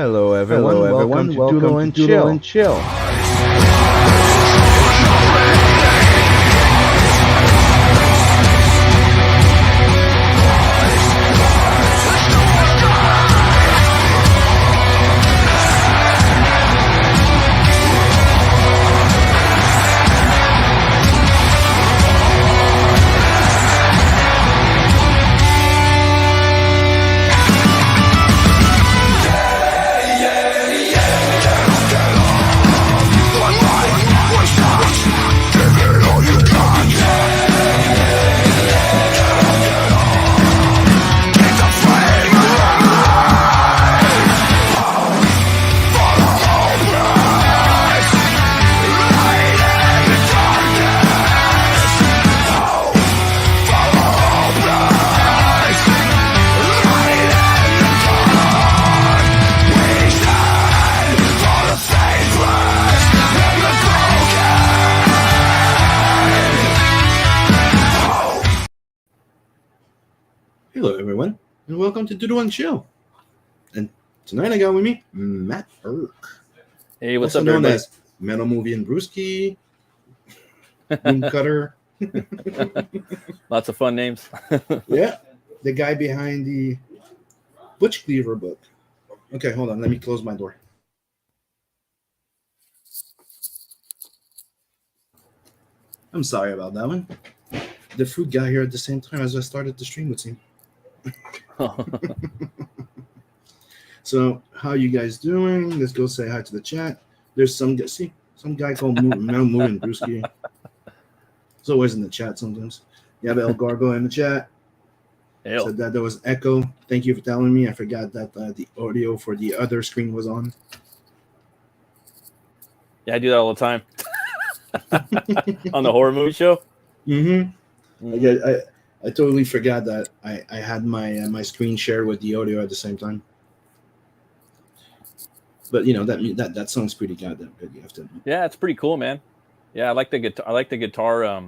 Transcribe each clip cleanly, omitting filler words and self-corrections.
Hello, everyone. Hello, everyone. Welcome to Doodle and Chill. Hello, everyone, and welcome to Doodle and Chill. And tonight I got with me Matt Burke. Hey, what's also up, known everybody? as Metal Movie and Brewski, Boom Cutter. Lots of fun names. Yeah, the guy behind the Butch Cleaver book. Okay, hold on. Let me close my door. I'm sorry about that one. The food got here at the same time as I started the stream with him. So, how you guys doing? Let's go say hi to the chat. There's some guy called Metal Movie and Brewski. It's always in the chat sometimes. You have El Gargo in the chat. Ew. Said that there was echo. Thank you for telling me. I forgot that the audio for the other screen was on. Yeah, I do that all the time. On the horror movie show. Mm-hmm. I totally forgot that I had my screen share with the audio at the same time. But you know that song's pretty goddamn good. You have to admit. Yeah, it's pretty cool, man. Yeah, I like the guitar. I like the guitar. I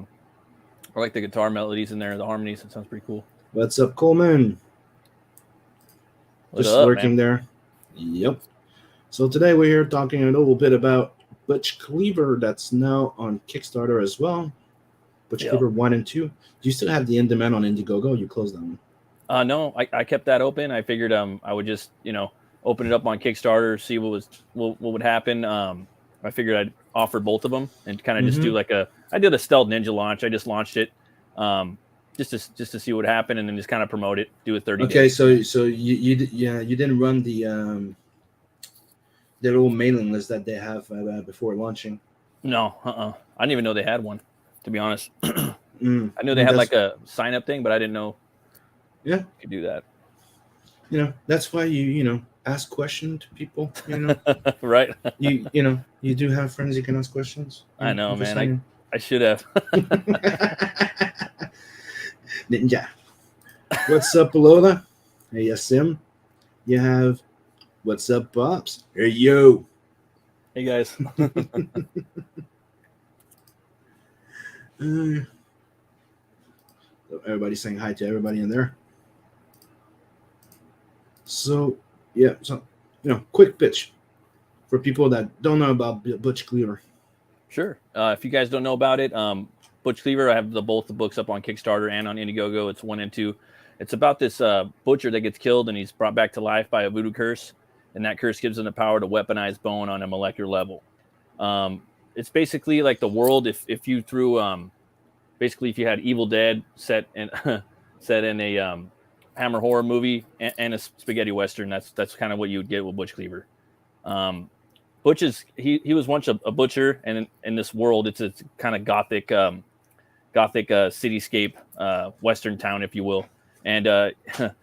like the guitar melodies in there, the harmonies. It sounds pretty cool. What's up, Coleman? What's Just up, lurking man? there. Yep. So today we're here talking a little bit about Butch Cleaver that's now on Kickstarter as well. Butch Cleaver 1 and 2. Do you still have the in demand on Indiegogo? You closed that one. No, I kept that open. I figured I would just open it up on Kickstarter, see what would happen. I figured I'd offer both of them and kind of just do I did a stealth ninja launch. I just launched it. Just to see what happened, and then just kind of promote it. Do a 30 Okay, days. so you didn't run the little mailing list that they have before launching. No, I didn't even know they had one, to be honest. I knew they That's- had like a sign up thing, but I didn't know. Yeah, you could do that. That's why you ask questions to people. Right? You do have friends you can ask questions. I know, man. I should have. Ninja. What's up, Lola? Hey, yes, Sim. You have. What's up, Pops? Hey, yo. Hey, guys. Everybody's saying hi to everybody in there. So, yeah. So, quick pitch for people that don't know about Butch Cleaver. Sure. If you guys don't know about it, Butch Cleaver, I have both the books up on Kickstarter and on Indiegogo. It's 1 and 2. It's about this butcher that gets killed and he's brought back to life by a voodoo curse, and that curse gives him the power to weaponize bone on a molecular level. It's basically like the world if you threw basically if you had Evil Dead set in a Hammer horror movie and a spaghetti western. That's kind of what you would get with Butch Cleaver. Butch he was once a butcher, and in this world it's a kind of gothic cityscape, western town, if you will, and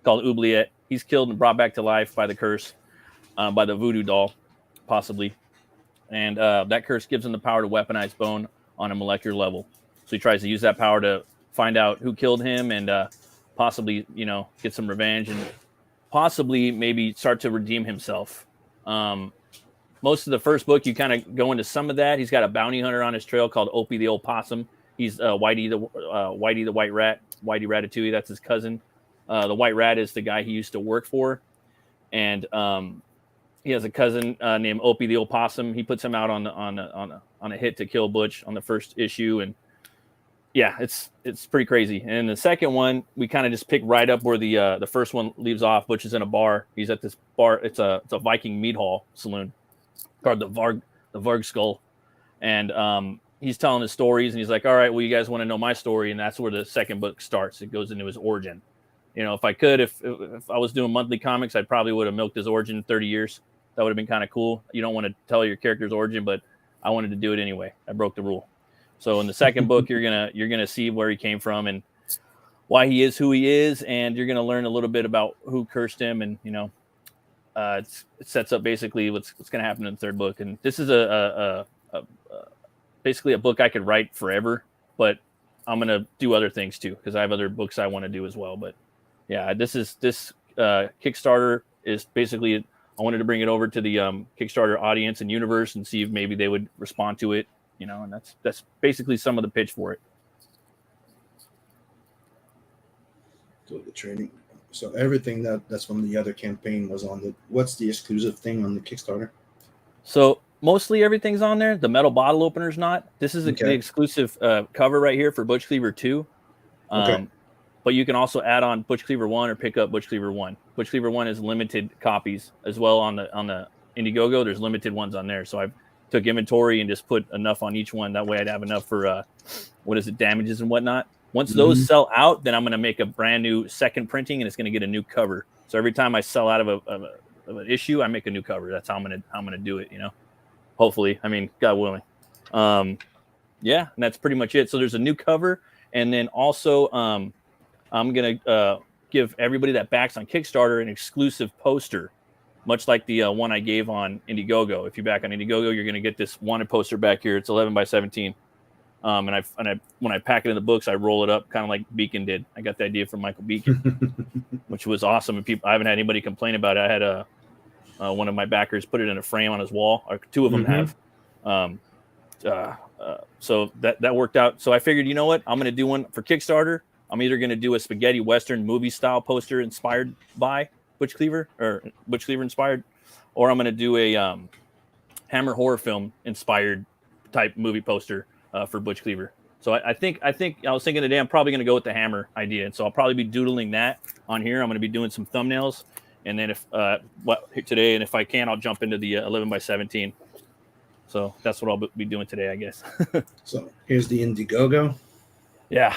called Oubliette. He's killed and brought back to life by the curse, by the voodoo doll, possibly, and that curse gives him the power to weaponize bone on a molecular level. So he tries to use that power to find out who killed him and possibly get some revenge and possibly maybe start to redeem himself. Most of the first book, you kind of go into some of that. He's got a bounty hunter on his trail called Opie the Old Possum. He's Whitey the White Rat, Whitey Ratatouille. That's his cousin. The White Rat is the guy he used to work for, and he has a cousin named Opie the Opossum. He puts him out on a hit to kill Butch on the first issue, and yeah, it's pretty crazy. And in the second one, we kind of just pick right up where the first one leaves off. Butch is in a bar. He's at this bar. It's a Viking meat hall saloon called the Varg Skull, and he's telling his stories. And he's like, "All right, well, you guys want to know my story?" And that's where the second book starts. It goes into his origin. You know, if I could, if I was doing monthly comics, I probably would have milked his origin 30 years. That would have been kind of cool. You don't want to tell your character's origin, but I wanted to do it anyway. I broke the rule. So in the second book, you're gonna see where he came from and why he is who he is, and you're gonna learn a little bit about who cursed him, and you know, it sets up basically what's gonna happen in the third book. And this is basically a book I could write forever, but I'm gonna do other things too because I have other books I want to do as well. But yeah, this Kickstarter is basically, I wanted to bring it over to the Kickstarter audience and universe and see if maybe they would respond to it. You know, and that's basically some of the pitch for it. So the training, so everything that's from the other campaign was on the. What's the exclusive thing on the Kickstarter? So mostly everything's on there. The metal bottle opener's not. This is the exclusive cover right here for Butch Cleaver 2. But you can also add on Butch Cleaver 1 or pick up Butch Cleaver 1. Butch Cleaver 1 is limited copies as well on the Indiegogo. There's limited ones on there, so I've took inventory and just put enough on each one. That way I'd have enough for, damages and whatnot. Once those sell out, then I'm going to make a brand new second printing and it's going to get a new cover. So every time I sell out of an issue, I make a new cover. That's how I'm going to do it, you know, hopefully. I mean, God willing. Yeah, and that's pretty much it. So there's a new cover. And then also I'm going to give everybody that backs on Kickstarter an exclusive poster, much like the one I gave on Indiegogo. If you back on Indiegogo, you're going to get this wanted poster back here. It's 11 by 17. And when I pack it in the books, I roll it up kind of like Beacon did. I got the idea from Michael Beacon, which was awesome. And I haven't had anybody complain about it. I had one of my backers put it in a frame on his wall, or two of them have. So that worked out. So I figured, you know what? I'm going to do one for Kickstarter. I'm either going to do a spaghetti Western movie style poster inspired by Butch Cleaver, or Butch Cleaver inspired, or I'm going to do a Hammer horror film inspired type movie poster for Butch Cleaver. So I think I was thinking today I'm probably going to go with the Hammer idea, and so I'll probably be doodling that on here. I'm going to be doing some thumbnails, and then if today, and if I can, I'll jump into the 11 by 17. So that's what I'll be doing today, I guess. So here's the Indiegogo. Yeah.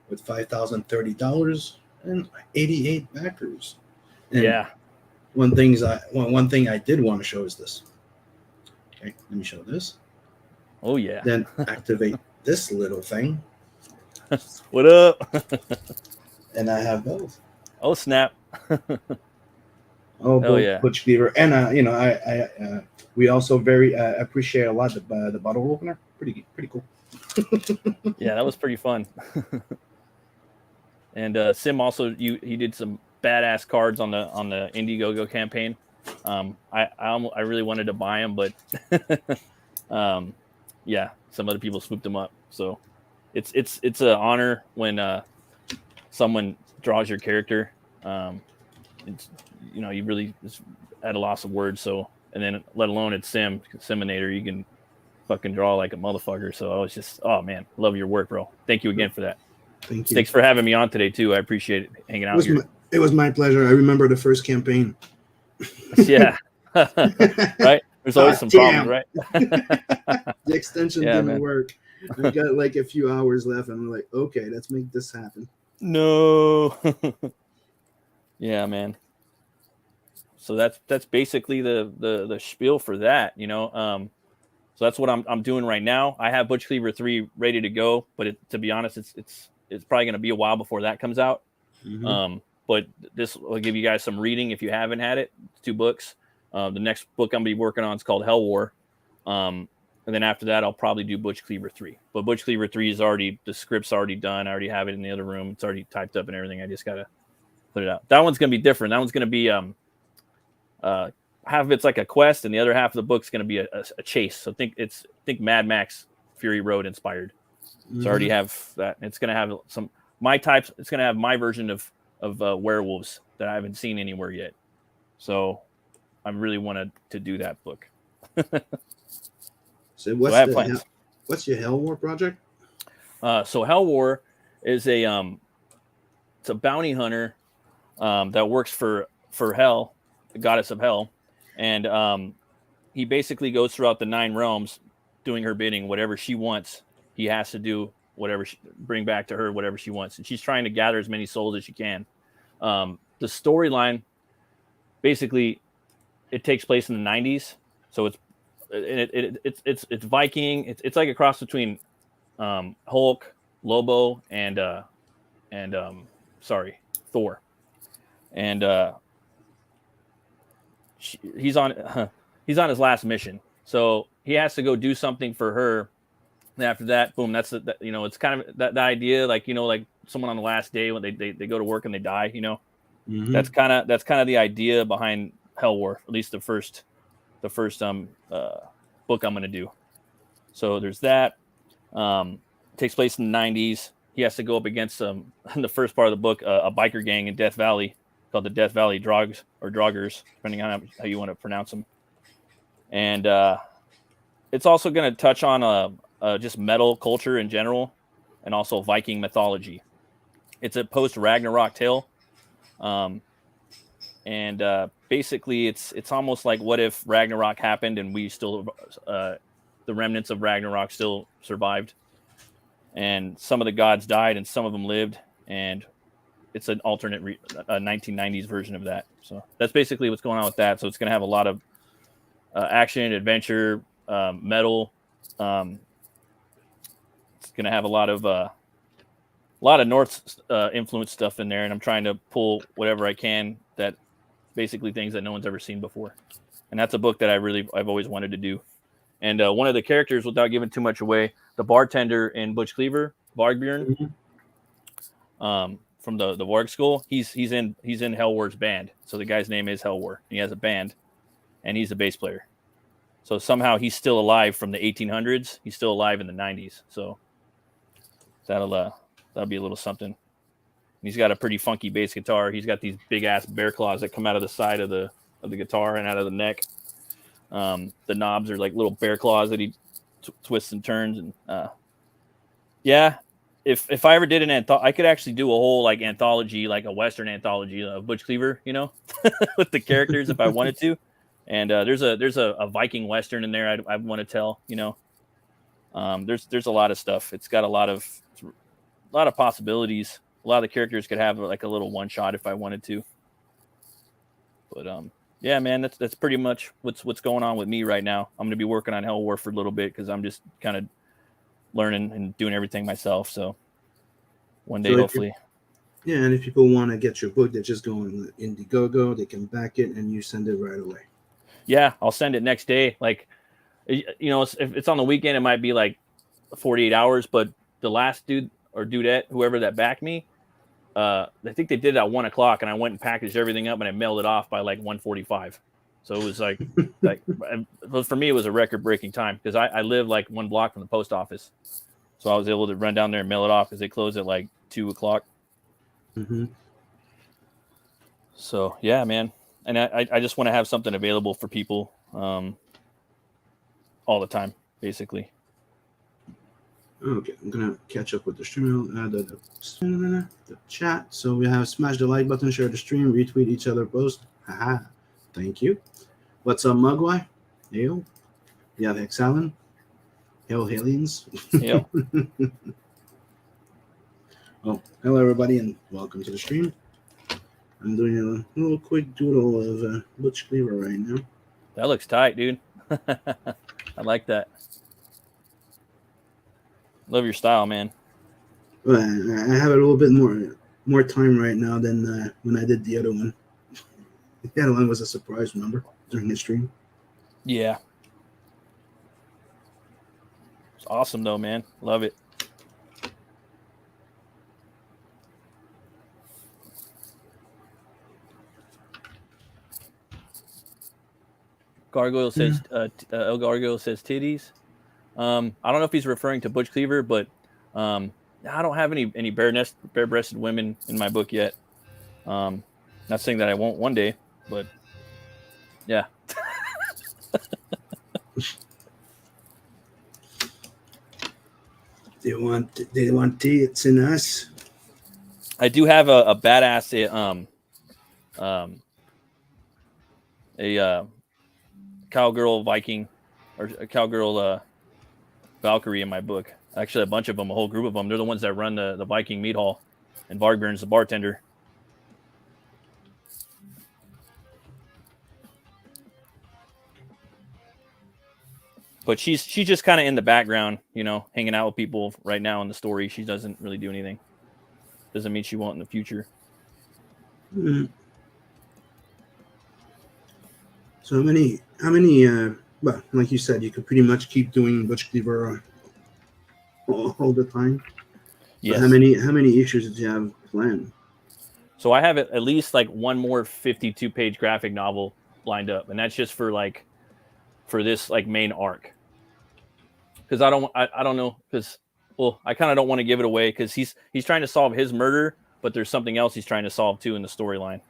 With $5,030 and 88 backers. And yeah. One thing I did want to show is this. Okay, let me show this. Oh yeah. Then activate this little thing. What up? And I have both. Oh snap. Both yeah. Butch Cleaver, and I we also very appreciate a lot the bottle opener. Pretty cool. Yeah, that was pretty fun. And Sim also he did some badass cards on the Indiegogo campaign. I really wanted to buy them, but yeah, some other people swooped them up. So it's an honor when someone draws your character. It's, you know, you really is at a loss of words. So, and then let alone it's Siminator, you can fucking draw like a motherfucker. So I was just, oh man, love your work, bro. Thank you again for that. Thank you. Thanks for having me on today too. I appreciate it hanging out here. It was my pleasure. I remember the first campaign. Yeah. Right. There's always some problems, right? The extension didn't work. We got like a few hours left, and we're like, okay, let's make this happen. No. Yeah, man. So that's basically the spiel for that, you know. So that's what I'm doing right now. I have Butch Cleaver 3 ready to go, but to be honest, it's probably going to be a while before that comes out. But this will give you guys some reading if you haven't had it. It's 2 books. The next book I'm going to be working on is called Hell War. And then after that, I'll probably do Butch Cleaver 3. But Butch Cleaver 3 is the script's already done. I already have it in the other room. It's already typed up and everything. I just got to put it out. That one's going to be different. That one's going to be half of it's like a quest, and the other half of the book's going to be a chase. So think Mad Max Fury Road inspired. So I already have that. It's going to have some my types. It's going to have my version of werewolves that I haven't seen anywhere yet. So I really wanted to do that book. So I have plans. what's your Hell War project? So Hell War is it's a bounty hunter that works for Hell, the goddess of Hell, and he basically goes throughout the 9 realms, doing her bidding. Whatever she wants, he has to do. Whatever bring back to her whatever she wants, and she's trying to gather as many souls as she can. The storyline, basically, it takes place in the 90s, so it's Viking. It's like a cross between Hulk, Lobo, and Thor, and he's on his last mission, so he has to go do something for her. And after that, boom, it's kind of that idea, like, like someone on the last day when they go to work and they die, Mm-hmm. that's kind of the idea behind Hell War, at least the first book I'm going to do. So there's that. Takes place in the 90s. He has to go up against in the first part of the book, a biker gang in Death Valley called the Death Valley Drogs or Droggers, depending on how you want to pronounce them. And it's also going to touch on just metal culture in general, and also Viking mythology. It's a post-Ragnarok tale, and basically it's almost like, what if Ragnarok happened and we still the remnants of Ragnarok still survived, and some of the gods died and some of them lived, and it's an alternate 1990s version of that. So that's basically what's going on with that. So it's going to have a lot of action, adventure, metal. It's going to have a lot of Norse influence stuff in there, and I'm trying to pull whatever I can, that basically things that no one's ever seen before. And that's a book that I've always wanted to do. And one of the characters, without giving too much away, the bartender in Butch Cleaver, Vargbjorn, from the Varg school, he's in Hell War's band. So the guy's name is Hell War. He has a band, and he's a bass player. So somehow he's still alive from the 1800s. He's still alive in the 90s. So that'll be a little something. He's got a pretty funky bass guitar. He's got these big ass bear claws that come out of the side of the guitar and out of the neck. The knobs are like little bear claws that he twists and turns. And yeah, if I ever did an I could actually do a whole like anthology, like a Western anthology of Butch Cleaver, with the characters if I wanted to. And there's a Viking Western in there I want to tell. There's a lot of stuff. It's got a lot of possibilities. A lot of the characters could have like a little one shot if I wanted to. But yeah, man, that's pretty much what's going on with me right now. I'm gonna be working on Hell War for a little bit because I'm just kind of learning and doing everything myself. So one day, hopefully. And if people want to get your book, they just go on Indiegogo. They can back it, and you send it right away. Yeah, I'll send it next day. Like, if it's on the weekend, it might be like 48 hours. But the last dude or dudette, whoever that backed me, I think they did it at 1:00, and I went and packaged everything up and I mailed it off by like 1:45. So it was like, for me, it was a record-breaking time because I live like 1 block from the post office. So I was able to run down there and mail it off because they closed at like 2:00. Mm-hmm. So yeah, man. And I just want to have something available for people all the time, basically. Okay, I'm gonna catch up with the stream, the chat. So we have smash the like button, share the stream, retweet each other post. Haha, thank you. What's up, Mugwai? Hail. You have Hexalon. Hail, aliens. Hail. Oh, hello everybody, and welcome to the stream. I'm doing a little quick doodle of Butch Cleaver right now. That looks tight, dude. I like that. Love your style, man. Well, I have a little bit more time right now than when I did the other one. The other one was a surprise, remember, during the stream. Yeah. It's awesome, though, man. Love it. Gargoyle says, El Gargoyle says titties. I don't know if he's referring to Butch Cleaver, but I don't have any bare-breasted women in my book yet. Not saying that I won't one day, but Yeah. They want tea. It's in us. I do have a badass a cowgirl Viking or a cowgirl Valkyrie in my book. Actually, a bunch of them, a whole group of them. They're the ones that run the Viking meat hall, and Vargbjörn's the bartender. But she's just kind of in the background, you know, hanging out with people right now in the story. She doesn't really do anything. Doesn't mean she won't in the future. Mm. So how many? Well, like you said, you could pretty much keep doing Butch Cleaver all the time. Yes. How many issues did you have planned? So I have at least like one more 52-page graphic novel lined up, and that's just for this like main arc. Because I don't know, because I kind of don't want to give it away because he's trying to solve his murder, but there's something else he's trying to solve too in the storyline,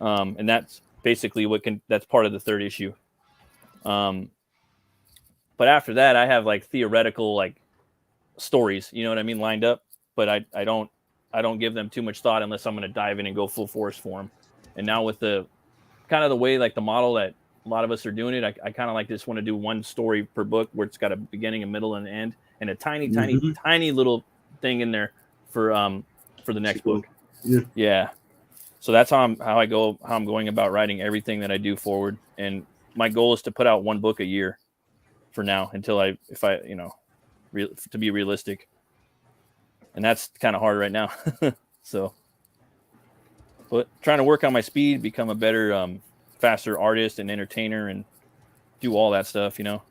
and that's basically that's part of the third issue. But after that, I have like theoretical like stories, you know what I mean, lined up. But I don't give them too much thought unless I'm going to dive in and go full force for them. And now with the kind of the way like the model that a lot of us are doing it, I kind of like just want to do one story per book where it's got a beginning, a middle, and an end, and a tiny little thing in there for the next book. Yeah. So that's how I'm going about writing everything that I do forward. And my goal is to put out one book a year for now until to be realistic. And that's kind of hard right now. So, but trying to work on my speed, become a better, faster artist and entertainer, and do all that stuff, you know.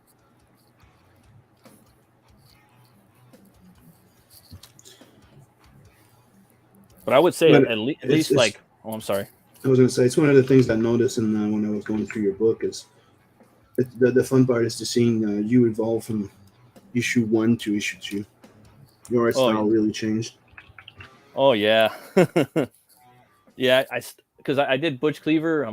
But I would say at least like, I'm sorry. I was going to say, it's one of the things I noticed when I was going through your book is the fun part is to seeing you evolve from issue 1 to issue 2. Your art style really changed. Oh yeah. Yeah, because I did Butch Cleaver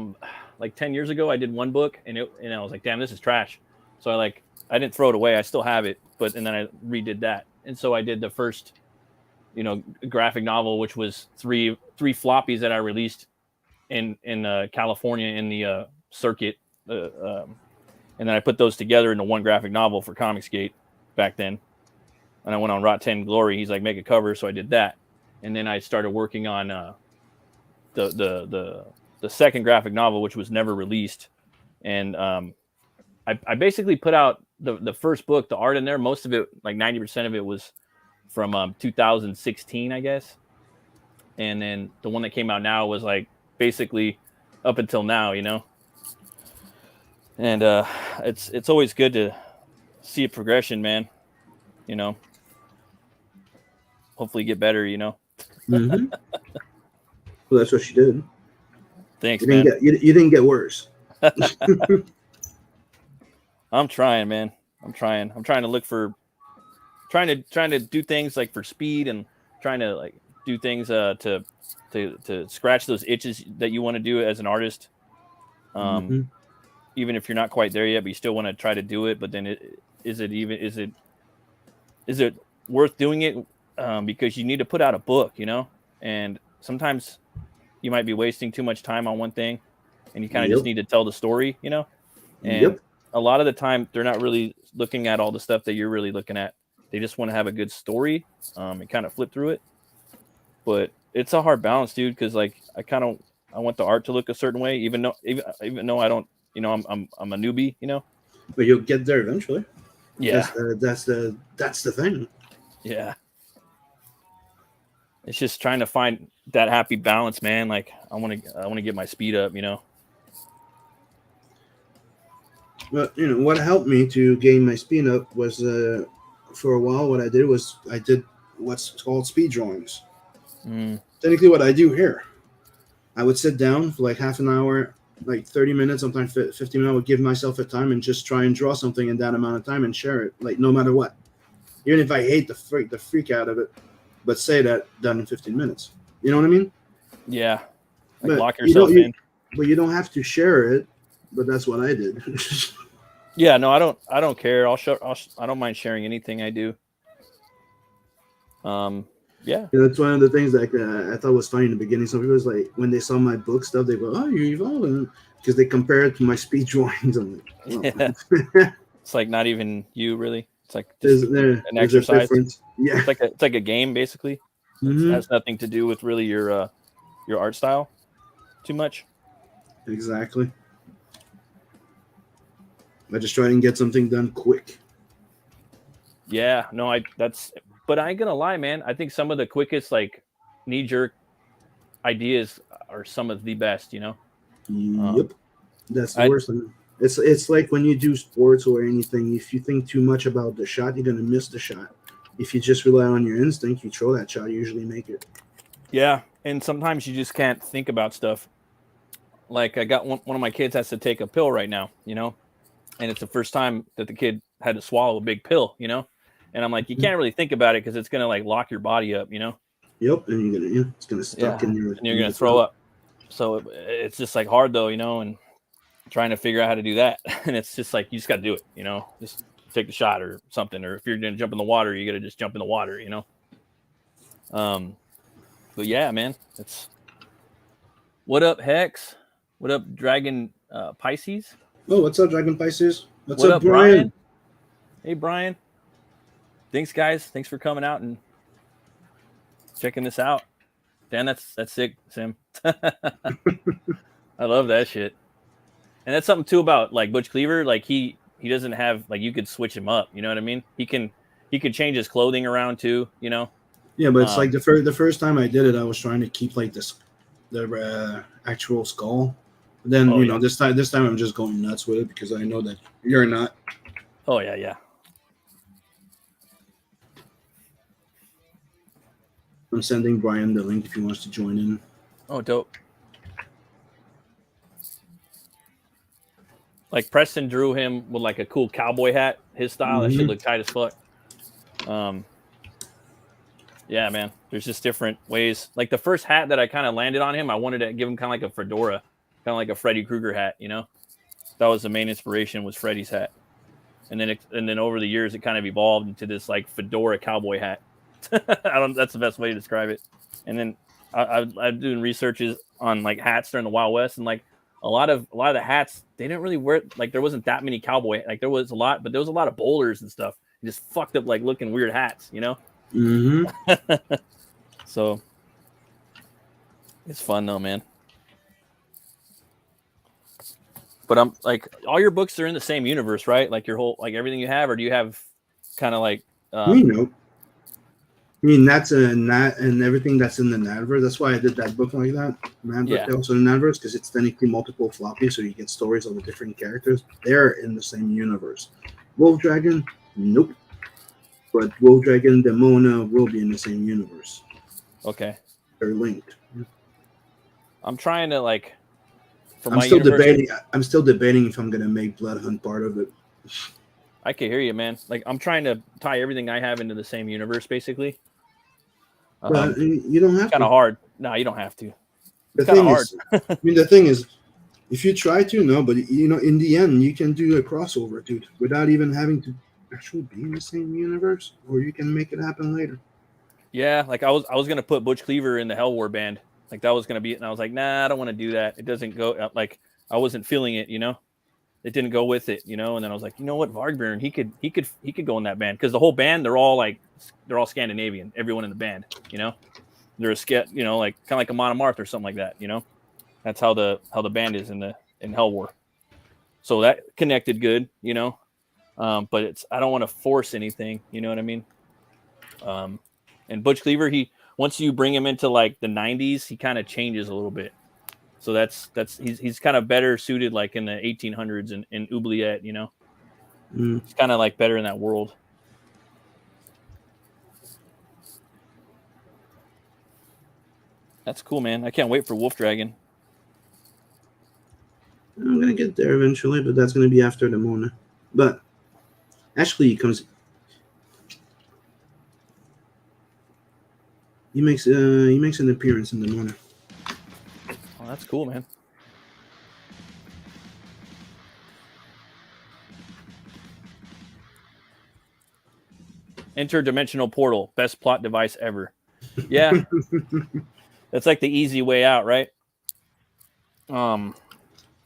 like 10 years ago. I did one book and I was like, damn, this is trash. So I didn't throw it away. I still have it, and then I redid that. And so I did the first, graphic novel, which was three floppies that I released in California in the circuit, and then I put those together into one graphic novel for Comicsgate back then. And I went on Rot 10 Glory. He's like, make a cover, so I did that. And then I started working on the second graphic novel, which was never released. And I basically put out the first book, the art in there. Most of it, like 90% of it, was from 2016, I guess. And then the one that came out now was like basically up until now, you know. And it's always good to see a progression, man. You know, hopefully get better, you know. Mm-hmm. Well, that's what she did. Thanks, man. You didn't get worse. I'm trying, man. I'm trying to look for, trying to do things like for speed, and trying to like do things to scratch those itches that you want to do as an artist. Even if you're not quite there yet, but you still want to try to do it. But then is it worth doing it? Because you need to put out a book, you know, and sometimes you might be wasting too much time on one thing, and you kind of just need to tell the story, you know. And a lot of the time they're not really looking at all the stuff that you're really looking at. They just want to have a good story and kind of flip through it. But it's a hard balance, dude, because like I want the art to look a certain way, even though I don't, you know, I'm a newbie, you know. But you'll get there eventually. Yeah, that's the thing. Yeah, it's just trying to find that happy balance, man. Like I want to get my speed up, you know. But you know what helped me to gain my speed up was for a while what I did was I did what's called speed drawings. Technically, what I do here, I would sit down for like half an hour, like 30 minutes, sometimes 15 minutes. I would give myself a time and just try and draw something in that amount of time and share it, like no matter what. Even if I hate the freak out of it, but say that done in 15 minutes. You know what I mean? Yeah. Like lock yourself in. But you don't have to share it but that's what I did. Yeah, no, I don't care. I don't mind sharing anything I do. Yeah. That's one of the things that I thought was funny in the beginning. Some people was like, when they saw my book stuff, they go, "Oh, you're evolving," because they compare it to my speed drawings. I'm like, Yeah. well, It's like not even you really. It's like just an there's a exercise. difference. Yeah. It's like a game basically. It has nothing to do with really your art style too much. Exactly. I just try and get something done quick. Yeah, no, but I ain't gonna lie, man. I think some of the quickest like knee jerk ideas are some of the best, you know. Yep. That's the worst thing. It's like when you do sports or anything, if you think too much about the shot, you're gonna miss the shot. If you just rely on your instinct, you throw that shot, you usually make it. Yeah, and sometimes you just can't think about stuff. Like I got one of my kids has to take a pill right now, you know, and it's the first time that the kid had to swallow a big pill, you know, and I'm like, you can't really think about it because it's gonna like lock your body up, you know. Yep, and it's gonna stuck in your. And you're gonna throw up. So it's just like hard though, you know, and trying to figure out how to do that, and it's just like you just got to do it, you know, just take the shot or something, or if you're gonna jump in the water, you got to just jump in the water, you know. But yeah, man, it's what up, Hex? What up, Dragon Pisces? Oh, what's up, Dragon Pisces? What's What up, Brian? Hey, Brian. Thanks, guys. Thanks for coming out and checking this out. Dan, that's sick, Sim. I love that shit. And that's something too about like Butch Cleaver. Like he doesn't have like you could switch him up. You know what I mean? He could change his clothing around too. You know? Yeah, but it's like the first time I did it, I was trying to keep like the actual skull. But then this time I'm just going nuts with it because I know that you're not. Oh yeah. I'm sending Brian the link if he wants to join in. Oh, dope. Like Preston drew him with like a cool cowboy hat, his style. That should look tight as fuck. Yeah, man. There's just different ways. Like the first hat that I kind of landed on him, I wanted to give him kind of like a fedora, kind of like a Freddy Krueger hat. You know, that was the main inspiration was Freddy's hat. And then over the years, it kind of evolved into this like fedora cowboy hat. That's the best way to describe it. And then I'm doing researches on like hats during the Wild West, and like a lot of the hats they didn't really wear. Like there wasn't that many cowboy. Like there was a lot, but there was a lot of bowlers and stuff. Just fucked up like looking weird hats, you know. So it's fun though, man. But I'm like, all your books are in the same universe, right? Like your whole, like everything you have, or do you have kind of like? Nope. I mean, that's and everything that's in the Nadverse. That's why I did that book like that. Also in the Nadverse because it's technically multiple floppies, so you get stories of the different characters. They're in the same universe. Wolf Dragon, nope. But Wolf Dragon, Demona will be in the same universe. Okay. They're linked. I'm trying to like. I'm still debating if I'm gonna make Blood Hunt part of it. I can hear you, man. Like I'm trying to tie everything I have into the same universe, basically. You don't have to. Kind of hard. No, you don't have to. The thing is, I mean, the thing is, if you try to, no, but in the end, you can do a crossover, dude, without even having to actually be in the same universe, or you can make it happen later. Yeah, like I was gonna put Butch Cleaver in the Hell War band, like that was gonna be, and I was like, nah, I don't want to do that. It doesn't go like I wasn't feeling it, you know. It didn't go with it, you know. And then I was like, you know what, Vargbjorn, he could go in that band because the whole band they're all Scandinavian. Everyone in the band, you know, they're you know, like kind of like a Monomarth or something like that, you know. That's how the band is in Hell War. So that connected good, you know. But I don't want to force anything, you know what I mean. And Butch Cleaver, once you bring him into like the 90s, he kind of changes a little bit. So he's kind of better suited like in the 1800s in Oubliette, you know. It's kind of like better in that world. That's cool, man. I can't wait for Wolf Dragon. I'm gonna get there eventually, but that's gonna be after the Mona. But actually, he makes an appearance in the Mona. Oh, that's cool, man. Interdimensional portal, best plot device ever. Yeah, that's like the easy way out, right? In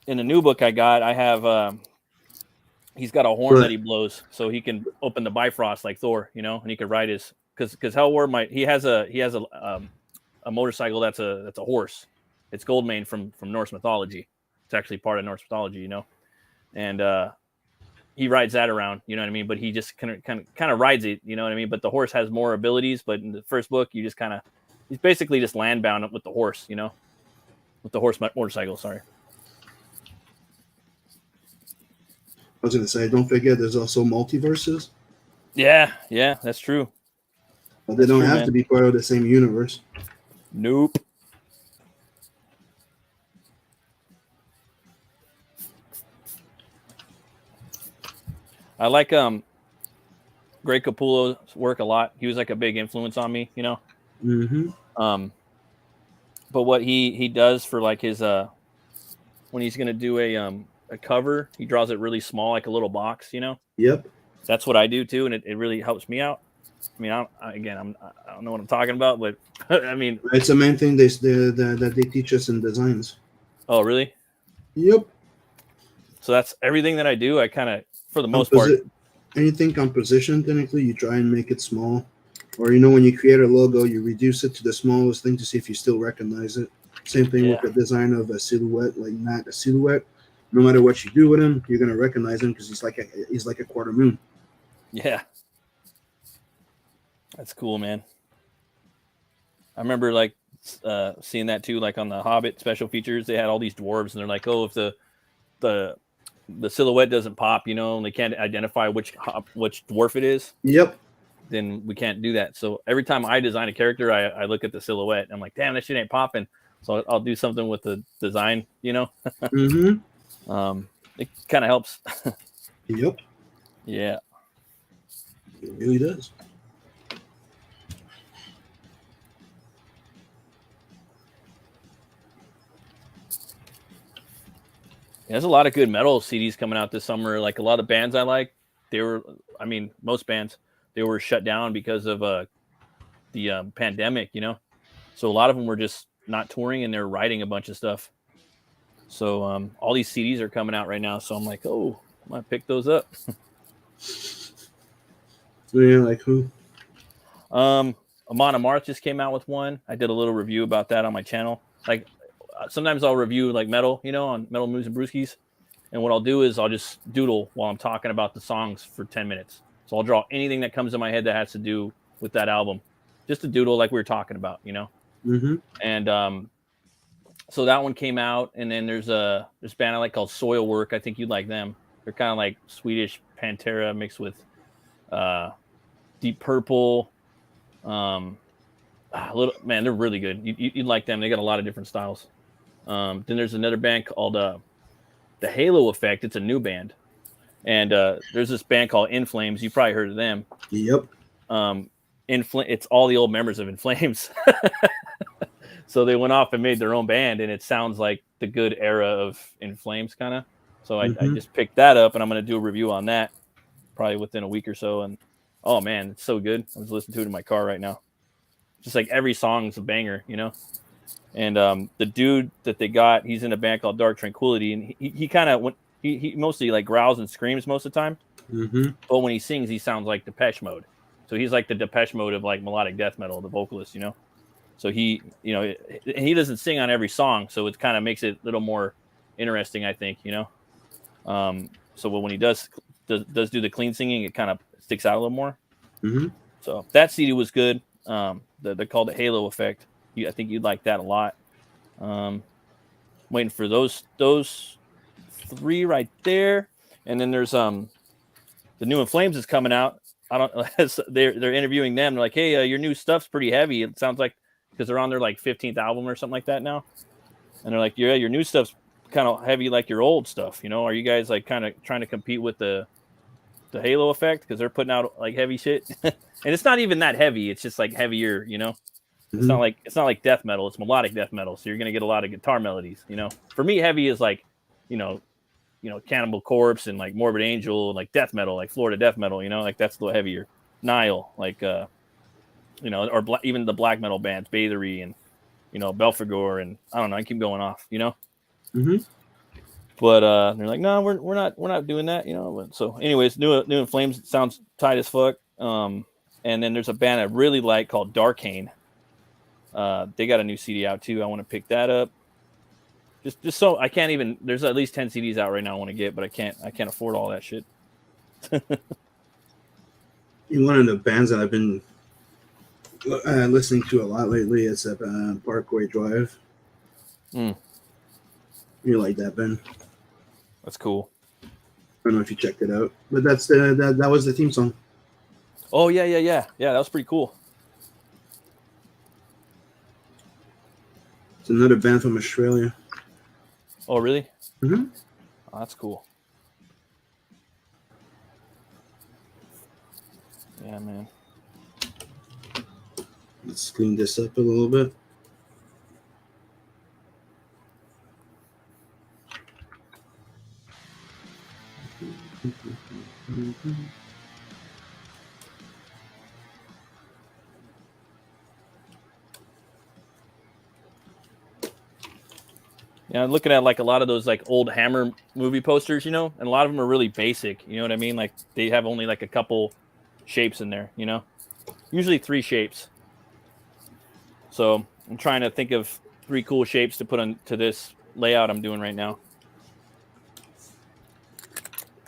the new book I got, I have he's got a horn that he blows, so he can open the Bifrost like Thor, you know, and he can ride his because Hellwar he has a motorcycle that's a horse. It's Goldmane from Norse mythology. It's actually part of Norse mythology, you know, and he rides that around, you know what I mean? But he just kind of rides it, you know what I mean? But the horse has more abilities. But in the first book, you just he's basically just land bound with the horse, you know, with the horse motorcycle. Sorry. I was going to say, don't forget, there's also multiverses. Yeah, that's true. But they don't have to be part of the same universe. Nope. I like Greg Capullo's work a lot. He was like a big influence on me, you know. Mm-hmm. But what he does for like his when he's gonna do a cover, he draws it really small, like a little box, you know. Yep. That's what I do too, and it really helps me out. I mean, I don't know what I'm talking about, but I mean, it's the main thing that they teach us in designs. Oh, really? Yep. So that's everything that I do. I kind of, for the most part, anything composition, technically, you try and make it small, or you know, when you create a logo, you reduce it to the smallest thing to see if you still recognize it. Same thing with the design of a silhouette, like Matt, a silhouette. No matter what you do with him, you're gonna recognize him because he's like a quarter moon. Yeah. That's cool, man. I remember like seeing that too, like on the Hobbit special features. They had all these dwarves, and they're like, "Oh, if the silhouette doesn't pop, you know, and they can't identify which dwarf it is, yep, then we can't do that." So every time I design a character, I look at the silhouette. And I'm like, "Damn, that shit ain't popping." So I'll do something with the design, you know. Mm-hmm. It kind of helps. Yep. Yeah. It really does. There's a lot of good metal CDs coming out this summer. Like a lot of bands I like, most bands, they were shut down because of the pandemic, you know. So a lot of them were just not touring and they're writing a bunch of stuff. So all these CDs are coming out right now. So I'm like, oh, I might pick those up. Yeah, like who? Amon Amarth just came out with one. I did a little review about that on my channel. Like sometimes I'll review like metal, you know, on Metal Moves and Brewskis. And what I'll do is I'll just doodle while I'm talking about the songs for 10 minutes. So I'll draw anything that comes in my head that has to do with that album. Just a doodle like we were talking about, you know? Mm-hmm. And so that one came out. And then there's this band I like called Soilwork. I think you'd like them. They're kind of like Swedish Pantera mixed with Deep Purple. They're really good. You'd like them. They got a lot of different styles. Then there's another band called The Halo Effect. It's a new band. And there's this band called In Flames. You probably heard of them. Yep. It's all the old members of In Flames. So they went off and made their own band, and it sounds like the good era of In Flames, kind of. So I just picked that up, and I'm going to do a review on that probably within a week or so. And oh man, it's so good. I was listening to it in my car right now. Just like every song's a banger, you know. And the dude that they got, he's in a band called Dark Tranquility, and he kind of he mostly like growls and screams most of the time. Mm-hmm. But when he sings, he sounds like Depeche Mode. So he's like the Depeche Mode of like melodic death metal, the vocalist, you know. So he doesn't sing on every song, so it kind of makes it a little more interesting, I think, you know. So when he does do the clean singing, it kind of sticks out a little more. Mm-hmm. So that CD was good. They're called The Halo Effect. I think you'd like that a lot. Waiting for those three right there, and then there's the new In Flames is coming out. I don't. They're interviewing them. They're like, hey, your new stuff's pretty heavy. It sounds like because they're on their like 15th album or something like that now, and they're like, yeah, your new stuff's kind of heavy like your old stuff. You know, are you guys like kind of trying to compete with the Halo Effect because they're putting out like heavy shit? And it's not even that heavy. It's just like heavier, you know. Mm-hmm. It's not like death metal. It's melodic death metal. So you're gonna get a lot of guitar melodies. You know, for me, heavy is like, you know, Cannibal Corpse and like Morbid Angel and like death metal, like Florida death metal. You know, like that's a little heavier. Nile, like or even the black metal bands, Bathory and Belphegor, and I don't know. I keep going off, Mm-hmm. But they're like, no, we're not doing that, So, anyways, New in Flames sounds tight as fuck. And then there's a band I really like called Darkane. They got a new CD out too. I want to pick that up. Just so I can't even. There's at least 10 CDs out right now I want to get, but I can't afford all that shit. One of the bands that I've been listening to a lot lately is Parkway Drive. You like that band? That's cool. I don't know if you checked it out, but that was the theme song. Oh yeah. That was pretty cool. It's another band from Australia. Oh really? Mm-hmm. Oh, that's cool. Yeah, man. Let's clean this up a little bit. Yeah, I'm looking at like a lot of those like old Hammer movie posters, and a lot of them are really basic. You know what I mean? Like they have only like a couple shapes in there, usually 3 shapes. So I'm trying to think of 3 cool shapes to put into this layout I'm doing right now.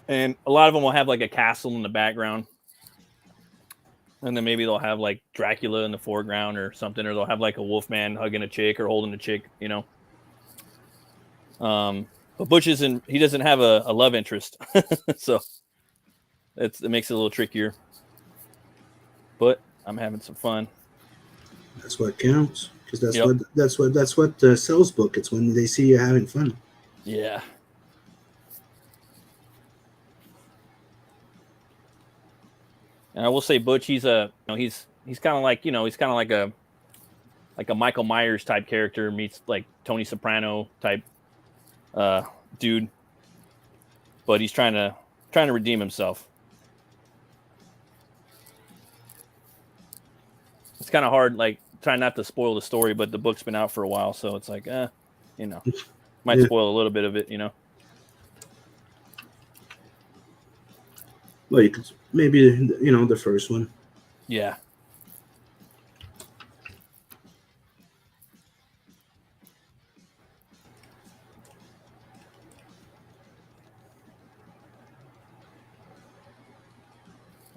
And a lot of them will have like a castle in the background. And then maybe they'll have like Dracula in the foreground or something, or they'll have like a wolfman hugging a chick or holding a chick, But Butch he doesn't have a love interest. So it makes it a little trickier. But I'm having some fun. That's what counts, because that's what sells book. It's when they see you having fun. Yeah. And I will say Butch, he's kind of like, he's kind of like a Michael Myers type character meets like Tony Soprano type dude, but he's trying to redeem himself. It's kind of hard, like trying not to spoil the story, but the book's been out for a while, so it's like, might spoil a little bit of it, Well, you could maybe the first one. Yeah.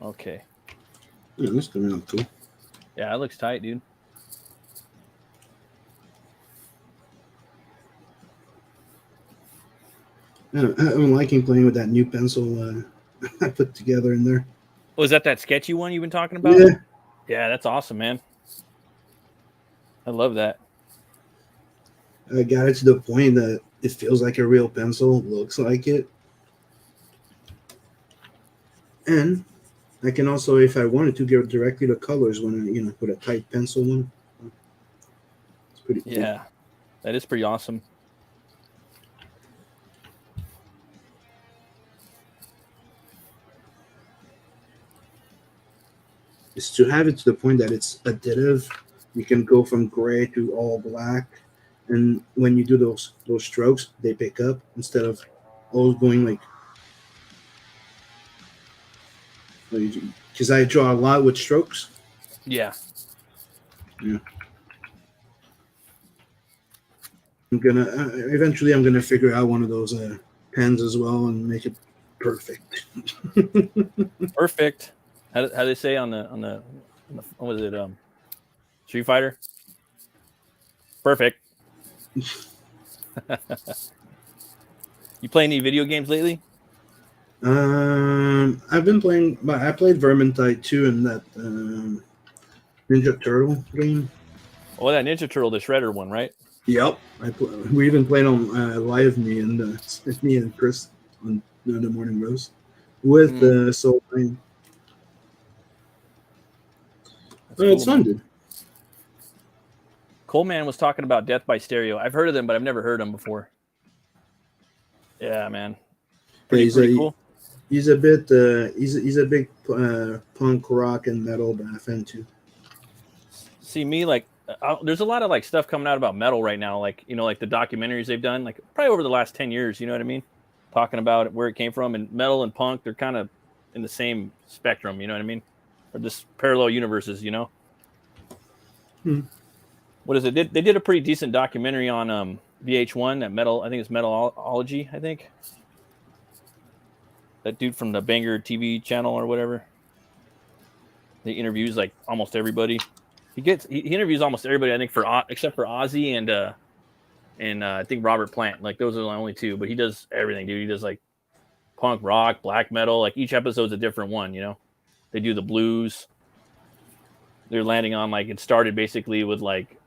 Okay. Yeah, that's coming out cool. Yeah, it looks tight, dude. Yeah, I'm liking playing with that new pencil I put together in there. Was that sketchy one you've been talking about? Yeah. Yeah, that's awesome, man. I love that. I got it to the point that it feels like a real pencil, looks like it. And I can also, if I wanted to, get directly the colors when I, put a tight pencil one. It's pretty cool. Yeah, that is pretty awesome. Is to have it to the point that it's additive. You can go from gray to all black, and when you do those strokes, they pick up instead of all going like. Because I draw a lot with strokes. Yeah. Yeah. I'm gonna figure out one of those pens as well and make it perfect. Perfect. How do they say on the what was it? Street Fighter. Perfect. You play any video games lately? I've been playing, but I played Vermintide 2 in that Ninja Turtle game. Oh, that Ninja Turtle, the Shredder one, right? Yep. We even played on Live Me and Chris on the Morning Rose with Soul Lane. Cool, it's fun, dude. Coleman was talking about Death by Stereo. I've heard of them, but I've never heard them before. Yeah, man. Pretty cool. He's a bit he's a big punk rock and metal fan too. See me like there's a lot of like stuff coming out about metal right now, like like the documentaries they've done, like probably over the last 10 years. You know what I mean? Talking about where it came from, and metal and punk, they're kind of in the same spectrum. You know what I mean? Or just parallel universes. What is it? They did a pretty decent documentary on VH1 that metal. I think it's Metalology. I think that dude from the Banger TV channel or whatever. He interviews like almost everybody. He interviews almost everybody. I think except for Ozzy and I think Robert Plant. Like those are the only two. But he does everything, dude. He does like punk, rock, black metal. Like each episode's a different one. They do the blues. They're landing on like it started basically with like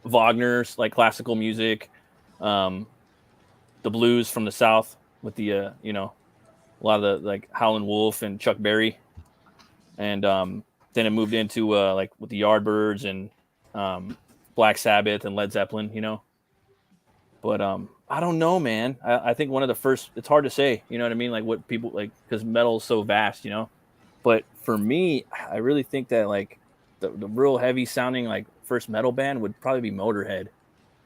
Wagner's like classical music, the blues from the South with the a lot of the like Howlin' Wolf and Chuck Berry, and then it moved into like with the Yardbirds and Black Sabbath and Led Zeppelin, But I don't know, man. I think one of the first. It's hard to say, you know what I mean? Like what people like because metal is so vast, But for me, I really think that like the real heavy sounding like first metal band would probably be Motorhead.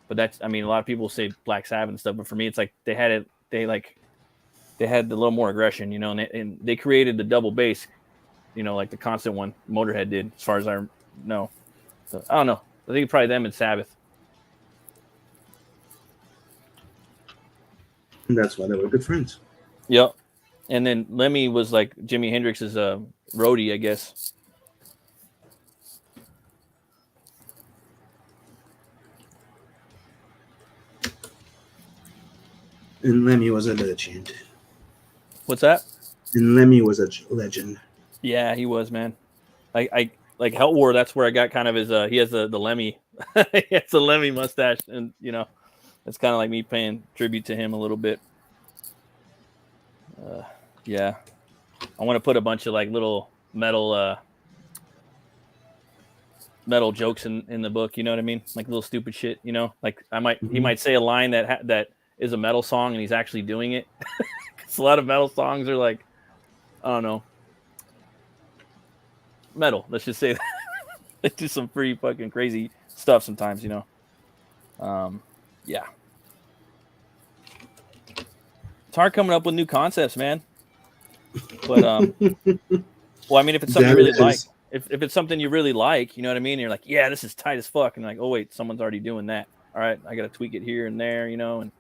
But a lot of people say Black Sabbath and stuff, but for me, it's like they had a little more aggression, and they created the double bass, like the constant one Motorhead did, as far as I know. So I don't know. I think probably them and Sabbath. And that's why they were good friends. Yep. And then Lemmy was like Jimi Hendrix's roadie, I guess. And Lemmy was a legend. What's that? And Lemmy was a legend. Yeah, he was, man. I like Hell War. That's where I got kind of his. He has the Lemmy. He has the Lemmy mustache, and it's kind of like me paying tribute to him a little bit. Yeah, I want to put a bunch of like little metal jokes in the book. You know what I mean? Like little stupid shit. Like he might say a line that is a metal song and he's actually doing it. Because a lot of metal songs are like, I don't know, metal. Let's just say that. They do some pretty fucking crazy stuff sometimes. Yeah. It's hard coming up with new concepts, man. But well, I mean, if it's something you really like, if it's something you really like, you know what I mean? You're like, yeah, this is tight as fuck, and like, oh wait, someone's already doing that. All right, I got to tweak it here and there, and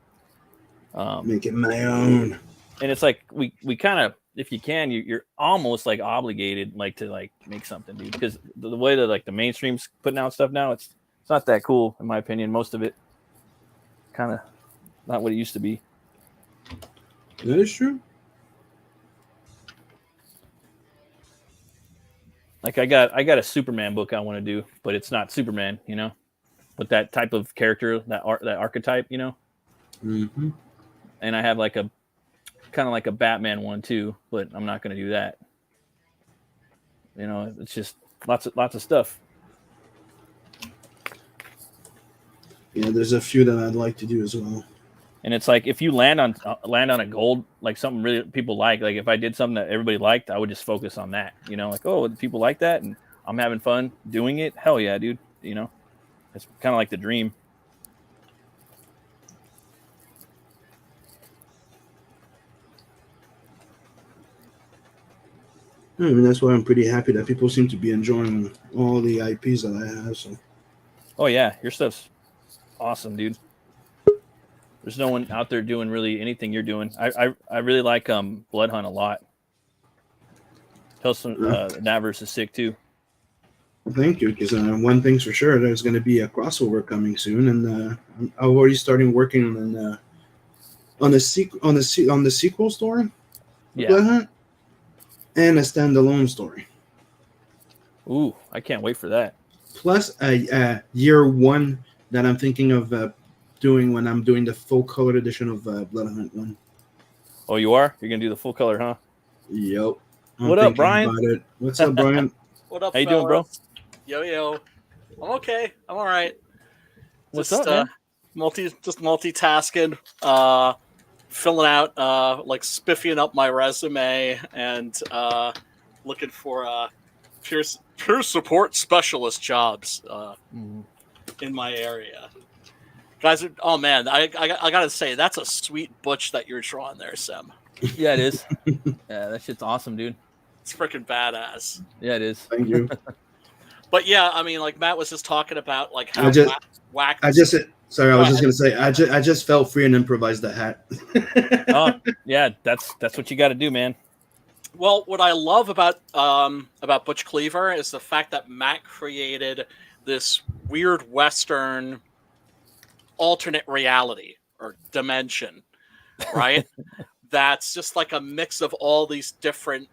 make it my own. And it's like we kind of, if you can, you're almost like obligated, like to like make something, dude, because the way that like the mainstream's putting out stuff now, it's not that cool, in my opinion. Most of it, kind of, not what it used to be. That is true. Like I got a Superman book I want to do, but it's not Superman, with that type of character, that archetype, Mm-hmm. And I have like a kind of like a Batman one too, but I'm not going to do that. It's just lots of stuff. Yeah, there's a few that I'd like to do as well. And it's like if you land on a gold, like something really people like if I did something that everybody liked, I would just focus on that. Like, oh, people like that, and I'm having fun doing it. Hell yeah, dude. It's kind of like the dream. I mean, that's why I'm pretty happy that people seem to be enjoying all the IPs that I have. So. Oh yeah, your stuff's awesome, dude. There's no one out there doing really anything you're doing. I really like Blood Hunt a lot. Naverse is sick too. Well, thank you, because one thing's for sure, there's going to be a crossover coming soon, and I'm already starting working on the sequel story. Yeah. Blood Hunt, and a standalone story. Ooh, I can't wait for that. Plus a year one that I'm thinking of doing when I'm doing the full color edition of Blood Hunt 1. Oh, you are? You're gonna do the full color, huh? Yep. What up, Brian? What's up, Brian? What up, How you doing, bro? Yo. I'm okay. I'm all right. What's up, man? multitasking, filling out, like spiffing up my resume and looking for peer support specialist jobs in my area. Guys, oh man, I gotta say, that's a sweet Butch that you're drawing there, Sim. Yeah, it is. Yeah, that shit's awesome, dude. It's freaking badass. Yeah, it is. Thank you. But yeah, I mean, like Matt was just talking about, like how whack. I was just gonna say, I just felt free and improvised the hat. Oh, yeah, that's what you got to do, man. Well, what I love about Butch Cleaver is the fact that Matt created this weird Western alternate reality or dimension, right? That's just like a mix of all these different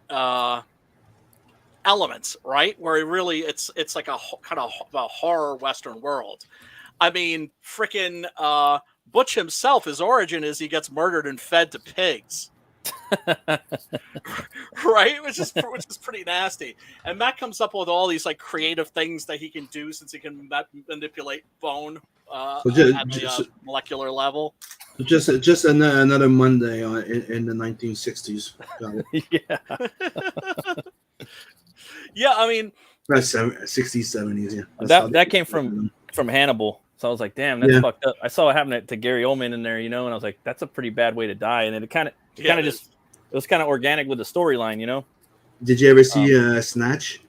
elements, right? Where really it's like a kind of a horror Western world. I mean, freaking Butch himself, his origin is he gets murdered and fed to pigs. Right, which is pretty nasty. And Matt comes up with all these like creative things that he can do since he can manipulate bone at the molecular level. Just another Monday in the 1960s. Yeah. Yeah, I mean, 60s, 70s. Yeah, that came from Hannibal. So I was like, damn, that's fucked up. I saw it happen to Gary Oldman in there, and I was like, that's a pretty bad way to die. And then it was kind of organic with the storyline, Did you ever see Snatch?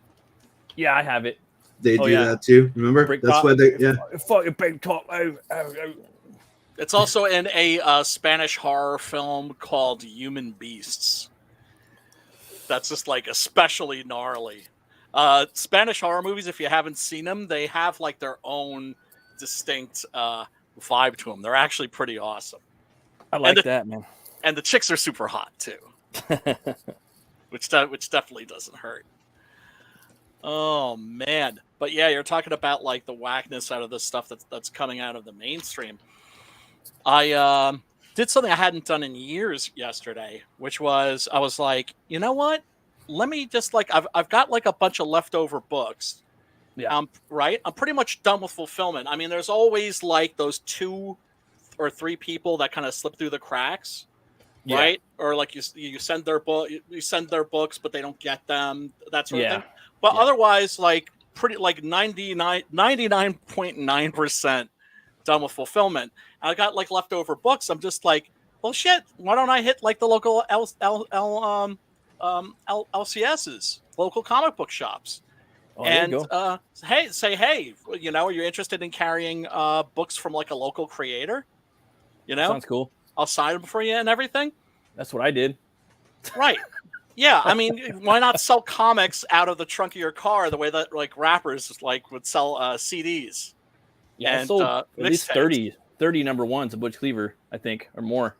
Yeah, I have it. They do that too. Remember? That's why they fucking big top. It's also in a Spanish horror film called Human Beasts. That's just like especially gnarly. Spanish horror movies, if you haven't seen them, they have like their own distinct vibe to them. They're actually pretty awesome. I like that, man. And the chicks are super hot too, which definitely doesn't hurt. Oh man, but yeah, you're talking about like the whackness out of the stuff that's coming out of the mainstream. I did something I hadn't done in years yesterday, which was I was like, you know what? Let me just like I've got like a bunch of leftover books. Yeah. Right. I'm pretty much done with fulfillment. I mean, there's always like those 2 or 3 people that kind of slip through the cracks. Yeah. Right? Or like you send their their books, but they don't get them, that sort of thing. But otherwise, like pretty like 99.9% done with fulfillment. I got like leftover books. I'm just like, well, shit. Why don't I hit like the local LCSs, local comic book shops, and hey, are you interested in carrying books from like a local creator? Sounds cool. I'll sign them for you and everything. That's what I did. Right. Yeah. I mean, why not sell comics out of the trunk of your car the way that like rappers like would sell CDs? Yeah, and, I sold at least 30 number ones of Butch Cleaver, I think, or more.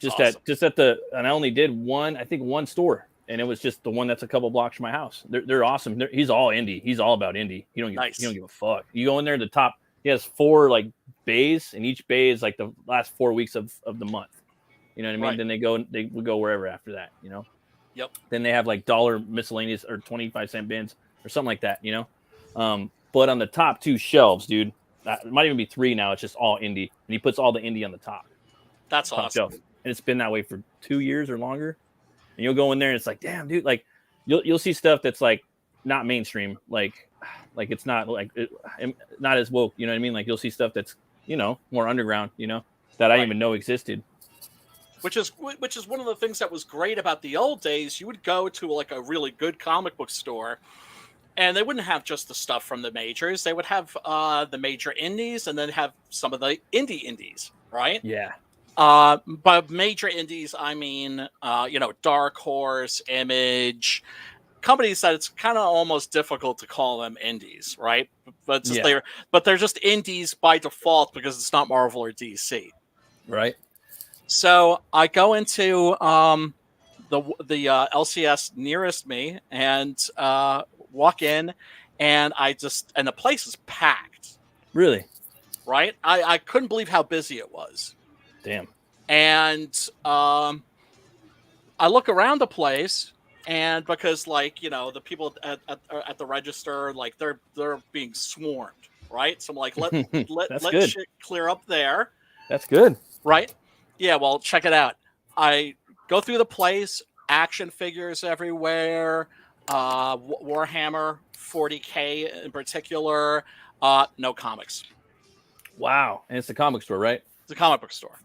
Just awesome. And I only did one store, and it was just the one that's a couple blocks from my house. They're awesome. He's all indie. He's all about indie. He don't give a fuck. You go in there, the top. He has 4 like bays, and each bay is like the last 4 weeks of the month. You know what I mean? Right. Then they would go wherever after that. Yep. Then they have like $1 miscellaneous or 25-cent bins or something like that. But on the top 2 shelves, dude, it might even be 3 now. It's just all indie, and he puts all the indie on the top. That's awesome. Shelf. And it's been that way for 2 years or longer. And you'll go in there, and it's like, damn, dude, like you'll see stuff that's like not mainstream, like it's not like not as woke. You know what I mean? Like you'll see stuff that's more underground. That I didn't even know existed. Which is one of the things that was great about the old days. You would go to like a really good comic book store, and they wouldn't have just the stuff from the majors. They would have the major indies, and then have some of the indies, right? Yeah. By major indies, I mean Dark Horse, Image, companies that it's kind of almost difficult to call them indies, right? But they're just indies by default because it's not Marvel or DC, right? So I go into the LCS nearest me and walk in, and the place is packed. Really? Right? I couldn't believe how busy it was. Damn. And I look around the place, and because the people at the register, like they're being swarmed, right? So I'm like, let good. shit clear up there. That's good. Right? Yeah, well, check it out. I go through the place, action figures everywhere, Warhammer 40K in particular, no comics. Wow. And it's a comic store, right? It's a comic book store.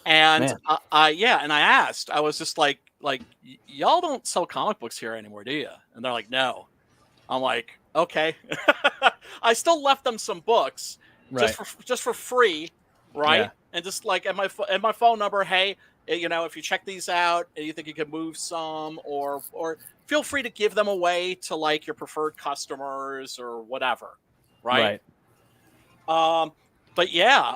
And Man. and I asked, I was just like, y'all don't sell comic books here anymore, do you? And they're like, no. I'm like, okay. I still left them some books just for free, right? Yeah. And just like and my phone number, hey, you know, if you check these out and you think you can move some, or feel free to give them away to like your preferred customers or whatever, right? But yeah,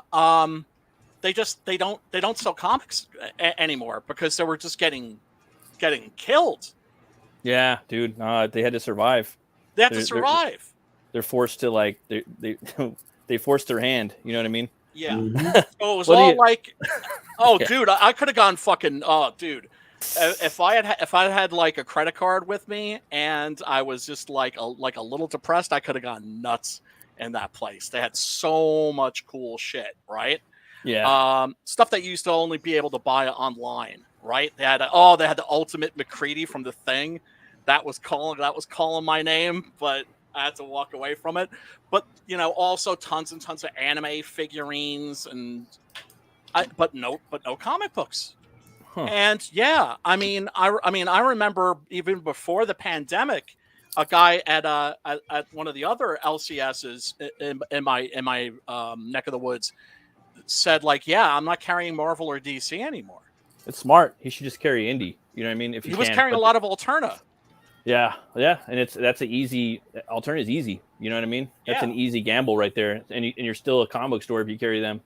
they don't sell comics anymore because they were just getting killed. Yeah, dude. They had to survive. They have to survive. They're forced to like they forced their hand. You know what I mean? Yeah. Mm-hmm. So it was all like, oh, yeah. Dude, I could have gone fucking. Oh, dude, if I had like a credit card with me and I was just like a little depressed, I could have gone nuts in that place. They had so much cool shit, right? Yeah. Stuff that you used to only be able to buy online, right? They had the Ultimate McCready from The Thing. That was calling my name, but I had to walk away from it. But you know, also tons and tons of anime figurines but no comic books. Huh. And yeah, I mean, I remember even before the pandemic, a guy at one of the other LCSs in my neck of the woods said like, yeah, I'm not carrying Marvel or DC anymore. It's smart. He should just carry indie. You know what I mean? If he was carrying a lot of Alterna. Yeah, and that's an easy Alterna is easy. You know what I mean? That's an easy gamble right there, and you're still a comic book store if you carry them.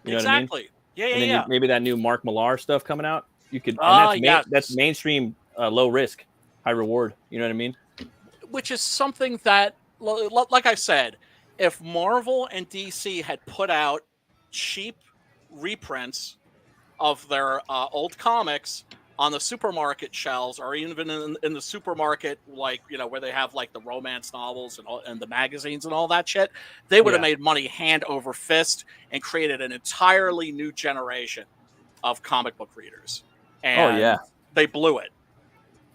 You know exactly. What I mean? Yeah. Maybe that new Mark Millar stuff coming out. You could. That's mainstream, low risk, high reward. You know what I mean? Which is something that, like I said, if Marvel and DC had put out cheap reprints of their old comics on the supermarket shelves, or even in the supermarket, like, you know, where they have like the romance novels and the magazines and all that shit, they would have made money hand over fist and created an entirely new generation of comic book readers. And they blew it.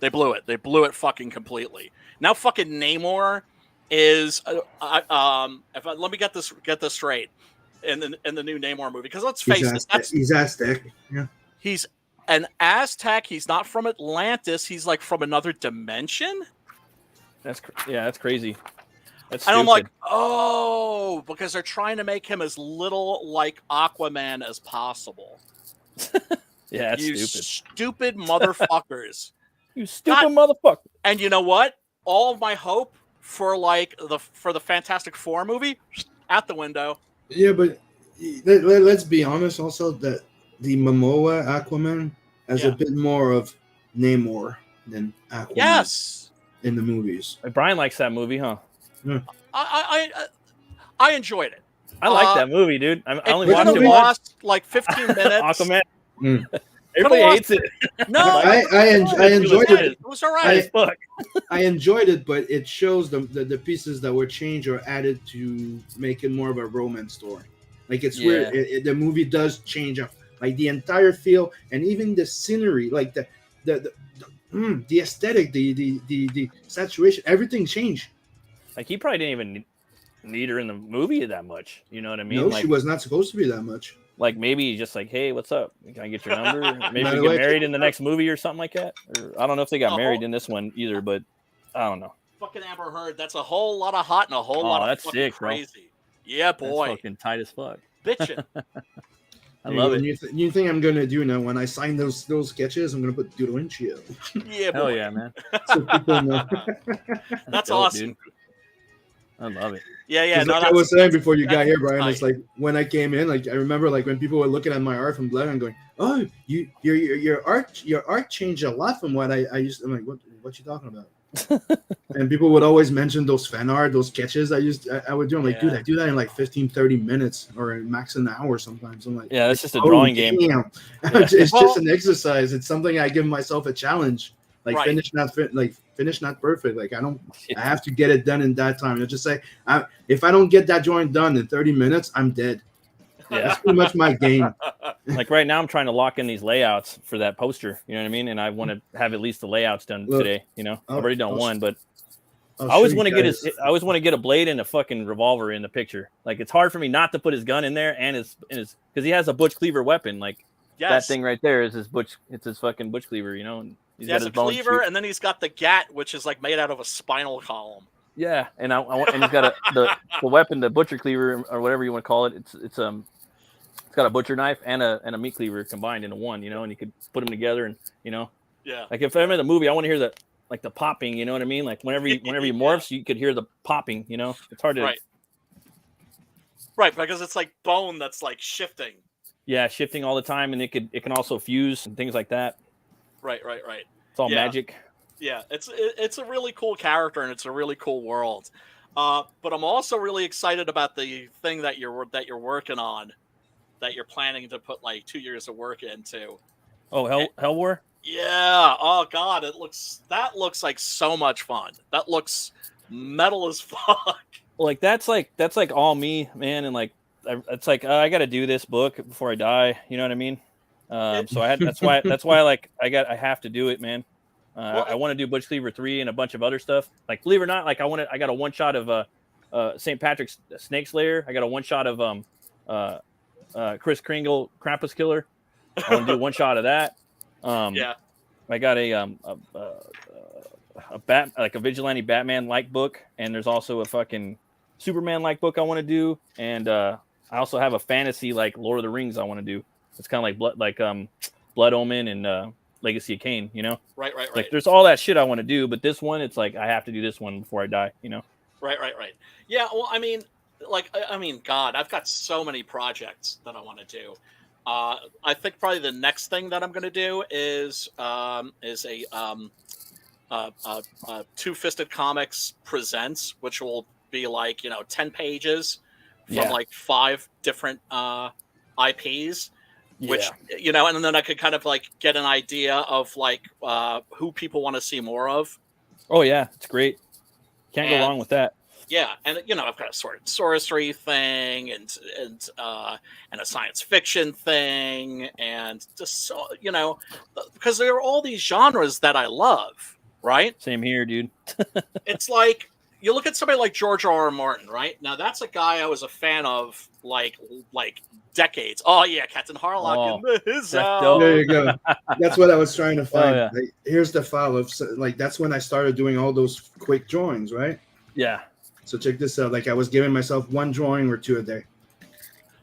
They blew it fucking completely. Now fucking Namor is let me get this straight in the new Namor movie, because let's face it, he's Aztec. Yeah. He's an Aztec. He's not from Atlantis. He's like from another dimension. That's crazy. That's and I'm like, oh, because they're trying to make him as little like Aquaman as possible. Yeah, that's you stupid motherfuckers. You stupid motherfucker. And you know what? All of my hope for like the Fantastic Four movie out the window. Yeah, but let's be honest also that the Momoa Aquaman has a bit more of Namor than Aquaman. Yes. In the movies. Brian likes that movie, huh? Yeah. I enjoyed it. I like that movie, dude. I only watched it once. Like 15 minutes. Aquaman. Mm. Everybody hates it. No, I enjoyed it. It was all right. I enjoyed it, but it shows the pieces that were changed or added to make it more of a romance story. Like it's weird. The movie does change up, like the entire feel and even the scenery, like the aesthetic, the saturation, everything changed. Like he probably didn't even need her in the movie that much. You know what I mean? No, like, she was not supposed to be that much. Like maybe just like, hey, what's up? Can I get your number? Maybe we get married in the next movie or something like that. Or I don't know if they got married in this one either, but I don't know. Fucking Amber Heard. That's a whole lot of hot and a whole lot of that's fucking sick, crazy. Bro. Yeah, boy. That's fucking tight as fuck. Bitchin'. I love it. You think I'm gonna do now when I sign those sketches? I'm gonna put Doodle and Chill. Yeah, boy. Hell yeah, man. So people know. That's dope, awesome. Dude. I love it. Yeah. Like I was saying before you got here, Brian, it's like when I came in, like I remember like when people were looking at my art from Blood and going, "Oh, your art changed a lot from what I used." I'm like, what you talking about? And people would always mention those fan art, those sketches I would do. I'm like, dude, I do that in like 15, 30 minutes or max an hour sometimes. I'm like, that's just a drawing game. It's just an exercise. It's something I give myself a challenge. Like Right. finish not perfect. Like I have to get it done in that time. It's just like if I don't get that drawing done in 30 minutes, I'm dead. Yeah. That's pretty much my game. Like right now, I'm trying to lock in these layouts for that poster. You know what I mean? And I want to have at least the layouts done today. You know, I've already done one, but I always want to get I always want to get a blade and a fucking revolver in the picture. Like it's hard for me not to put his gun in there and his because he has a Butch Cleaver weapon. Like that thing right there is his Butch. It's his fucking Butch Cleaver. You know, and he has a cleaver, and then he's got the gat, which is like made out of a spinal column. Yeah, and and he's got the weapon, the butcher cleaver or whatever you want to call it. It's got a butcher knife and a meat cleaver combined into one, you know, and you could put them together and, you know, like if I'm in the movie, I want to hear the popping, you know what I mean? Like whenever he morphs, you could hear the popping, you know, it's hard to. Right. Because it's like bone that's like shifting. Yeah. Shifting all the time. And it can also fuse and things like that. Right. It's all magic. Yeah. It's a really cool character and it's a really cool world. But I'm also really excited about the thing that you're working on, that you're planning to put like 2 years of work into. Oh, Hell War? Yeah. Oh God, that looks like so much fun. That looks metal as fuck. Like that's like all me, man, and like it's like I got to do this book before I die. You know what I mean? So that's why like I have to do it, man. I want to do Butch Cleaver 3 and a bunch of other stuff. Like believe it or not, like I got a one shot of St. Patrick's Snake Slayer. I got a one shot of Chris Kringle Krampus Killer. I want to do one shot of that. I got a vigilante Batman like book, and there's also a fucking Superman like book I want to do, and I also have a fantasy like Lord of the Rings I want to do. It's kind of like Blood Omen and Legacy of Kain, you know. Right. Like there's all that shit I want to do, but this one, it's like I have to do this one before I die, you know. Right. Yeah. Well, I mean, God, I've got so many projects that I want to do. I think probably the next thing that I'm going to do is a Two-Fisted Comics Presents, which will be like 10 pages from like 5 different IPs, which and then I could kind of like get an idea of like who people want to see more of. Oh yeah, it's great. Can't go wrong with that. Yeah, and I've got a sword and sorcery thing, and a science fiction thing, and just so because there are all these genres that I love, right? Same here, dude. It's like you look at somebody like George R.R. Martin, right? Now that's a guy I was a fan of like decades. Oh yeah, Captain Harlock in the zone. There you go. That's what I was trying to find. Like, here's the file of like that's when I started doing all those quick drawings, right? Yeah. So check this out. Like I was giving myself 1 drawing or 2 a day.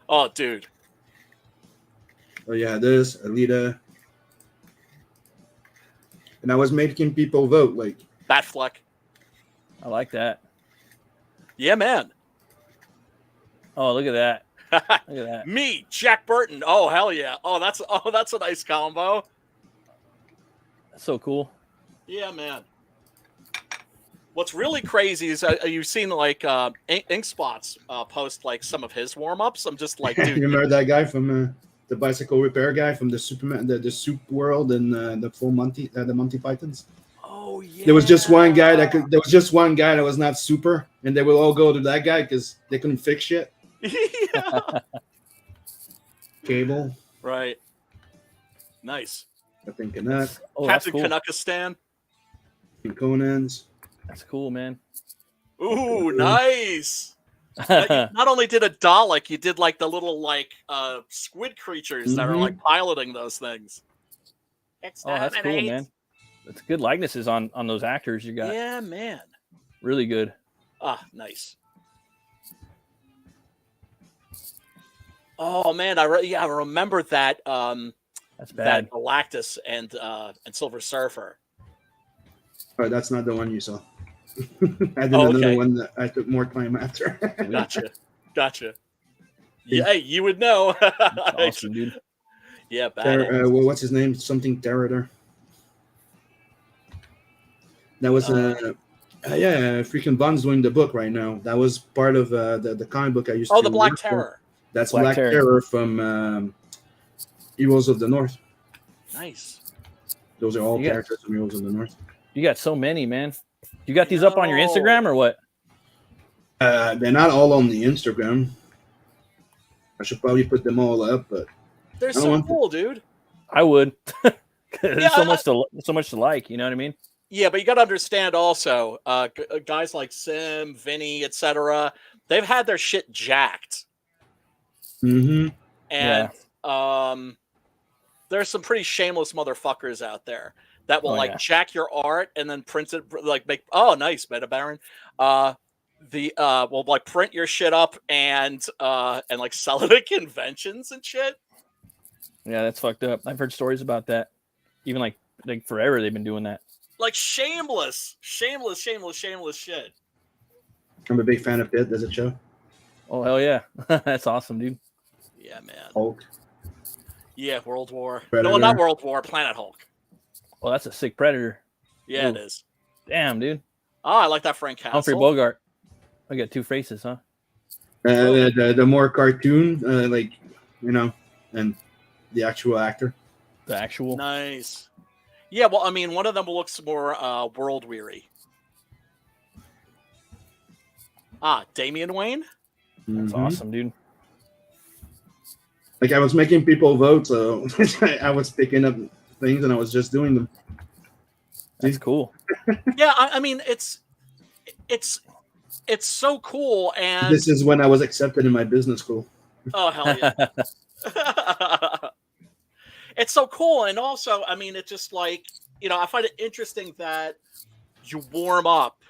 Oh, dude. Oh yeah, this Alita, and I was making people vote. Like Batfleck. I like that. Yeah, man. Oh, look at that. Look at that. Me, Jack Burton. Oh, hell yeah. Oh, that's a nice combo. That's so cool. Yeah, man. What's really crazy is you've seen like Ink Spots post like some of his warm-ups. I'm just like, dude. You remember that guy from the bicycle repair guy from the Superman, the Soup World, and the full Monty, the Monty Pythons? Oh yeah. There was just one guy that was not super, and they would all go to that guy because they couldn't fix shit. Yeah. Cable. Right. Nice. I think that. Oh, Captain cool. Kanukistan. Conan's. That's cool, man. Ooh, nice. You not only did a Dalek, you did like the little like squid creatures that are like piloting those things. That's cool, man. That's good likenesses on those actors you got. Yeah, man. Really good. Ah, nice. Oh man, I remember that. That's bad. That Galactus and Silver Surfer. Oh, that's not the one you saw. I did another one that I took more time after. Gotcha. Yeah, you would know. Awesome, dude. Yeah, bad. Well, what's his name? Something Terrador. That was freaking Bond's doing the book right now. That was part of the comic book I used to. Oh, the Black Terror. That's Black Terror from Heroes of the North. Nice. Those are all You got- characters from Heroes of the North. You got so many, man. You got these up on your Instagram or what? They're not all on the Instagram. I should probably put them all up, but They're I don't so want cool, dude. I would. There's Yeah, so much to like. You know what I mean? Yeah, but you got to understand also, guys like Sim, Vinny, etc. They've had their shit jacked, mhm. and there's some pretty shameless motherfuckers out there that will jack your art and then print it like make nice Meta Baron. Will like print your shit up and like sell it at conventions and shit. Yeah, that's fucked up. I've heard stories about that. Even like forever they've been doing that. Like shameless shit. I'm a big fan of it. Does it show? Oh hell yeah. That's awesome, dude. Yeah, man. Hulk. Yeah, World War. Predator. No, not World War. Planet Hulk. Well, that's a sick Predator. Yeah, Ooh. it is. Damn, dude. Oh, I like that Frank Castle. Humphrey Bogart. I got two faces, huh? The more cartoon, and the actual actor. The actual. Nice. Yeah, well, I mean, one of them looks more world weary. Damian Wayne? That's awesome, dude. Like, I was making people vote, so I was picking up things and I was just doing them. That's cool. Yeah, I mean, it's so cool, and This is when I was accepted in my business school. oh hell yeah. It's so cool, and also, I mean, it's just like, I find it interesting that you warm up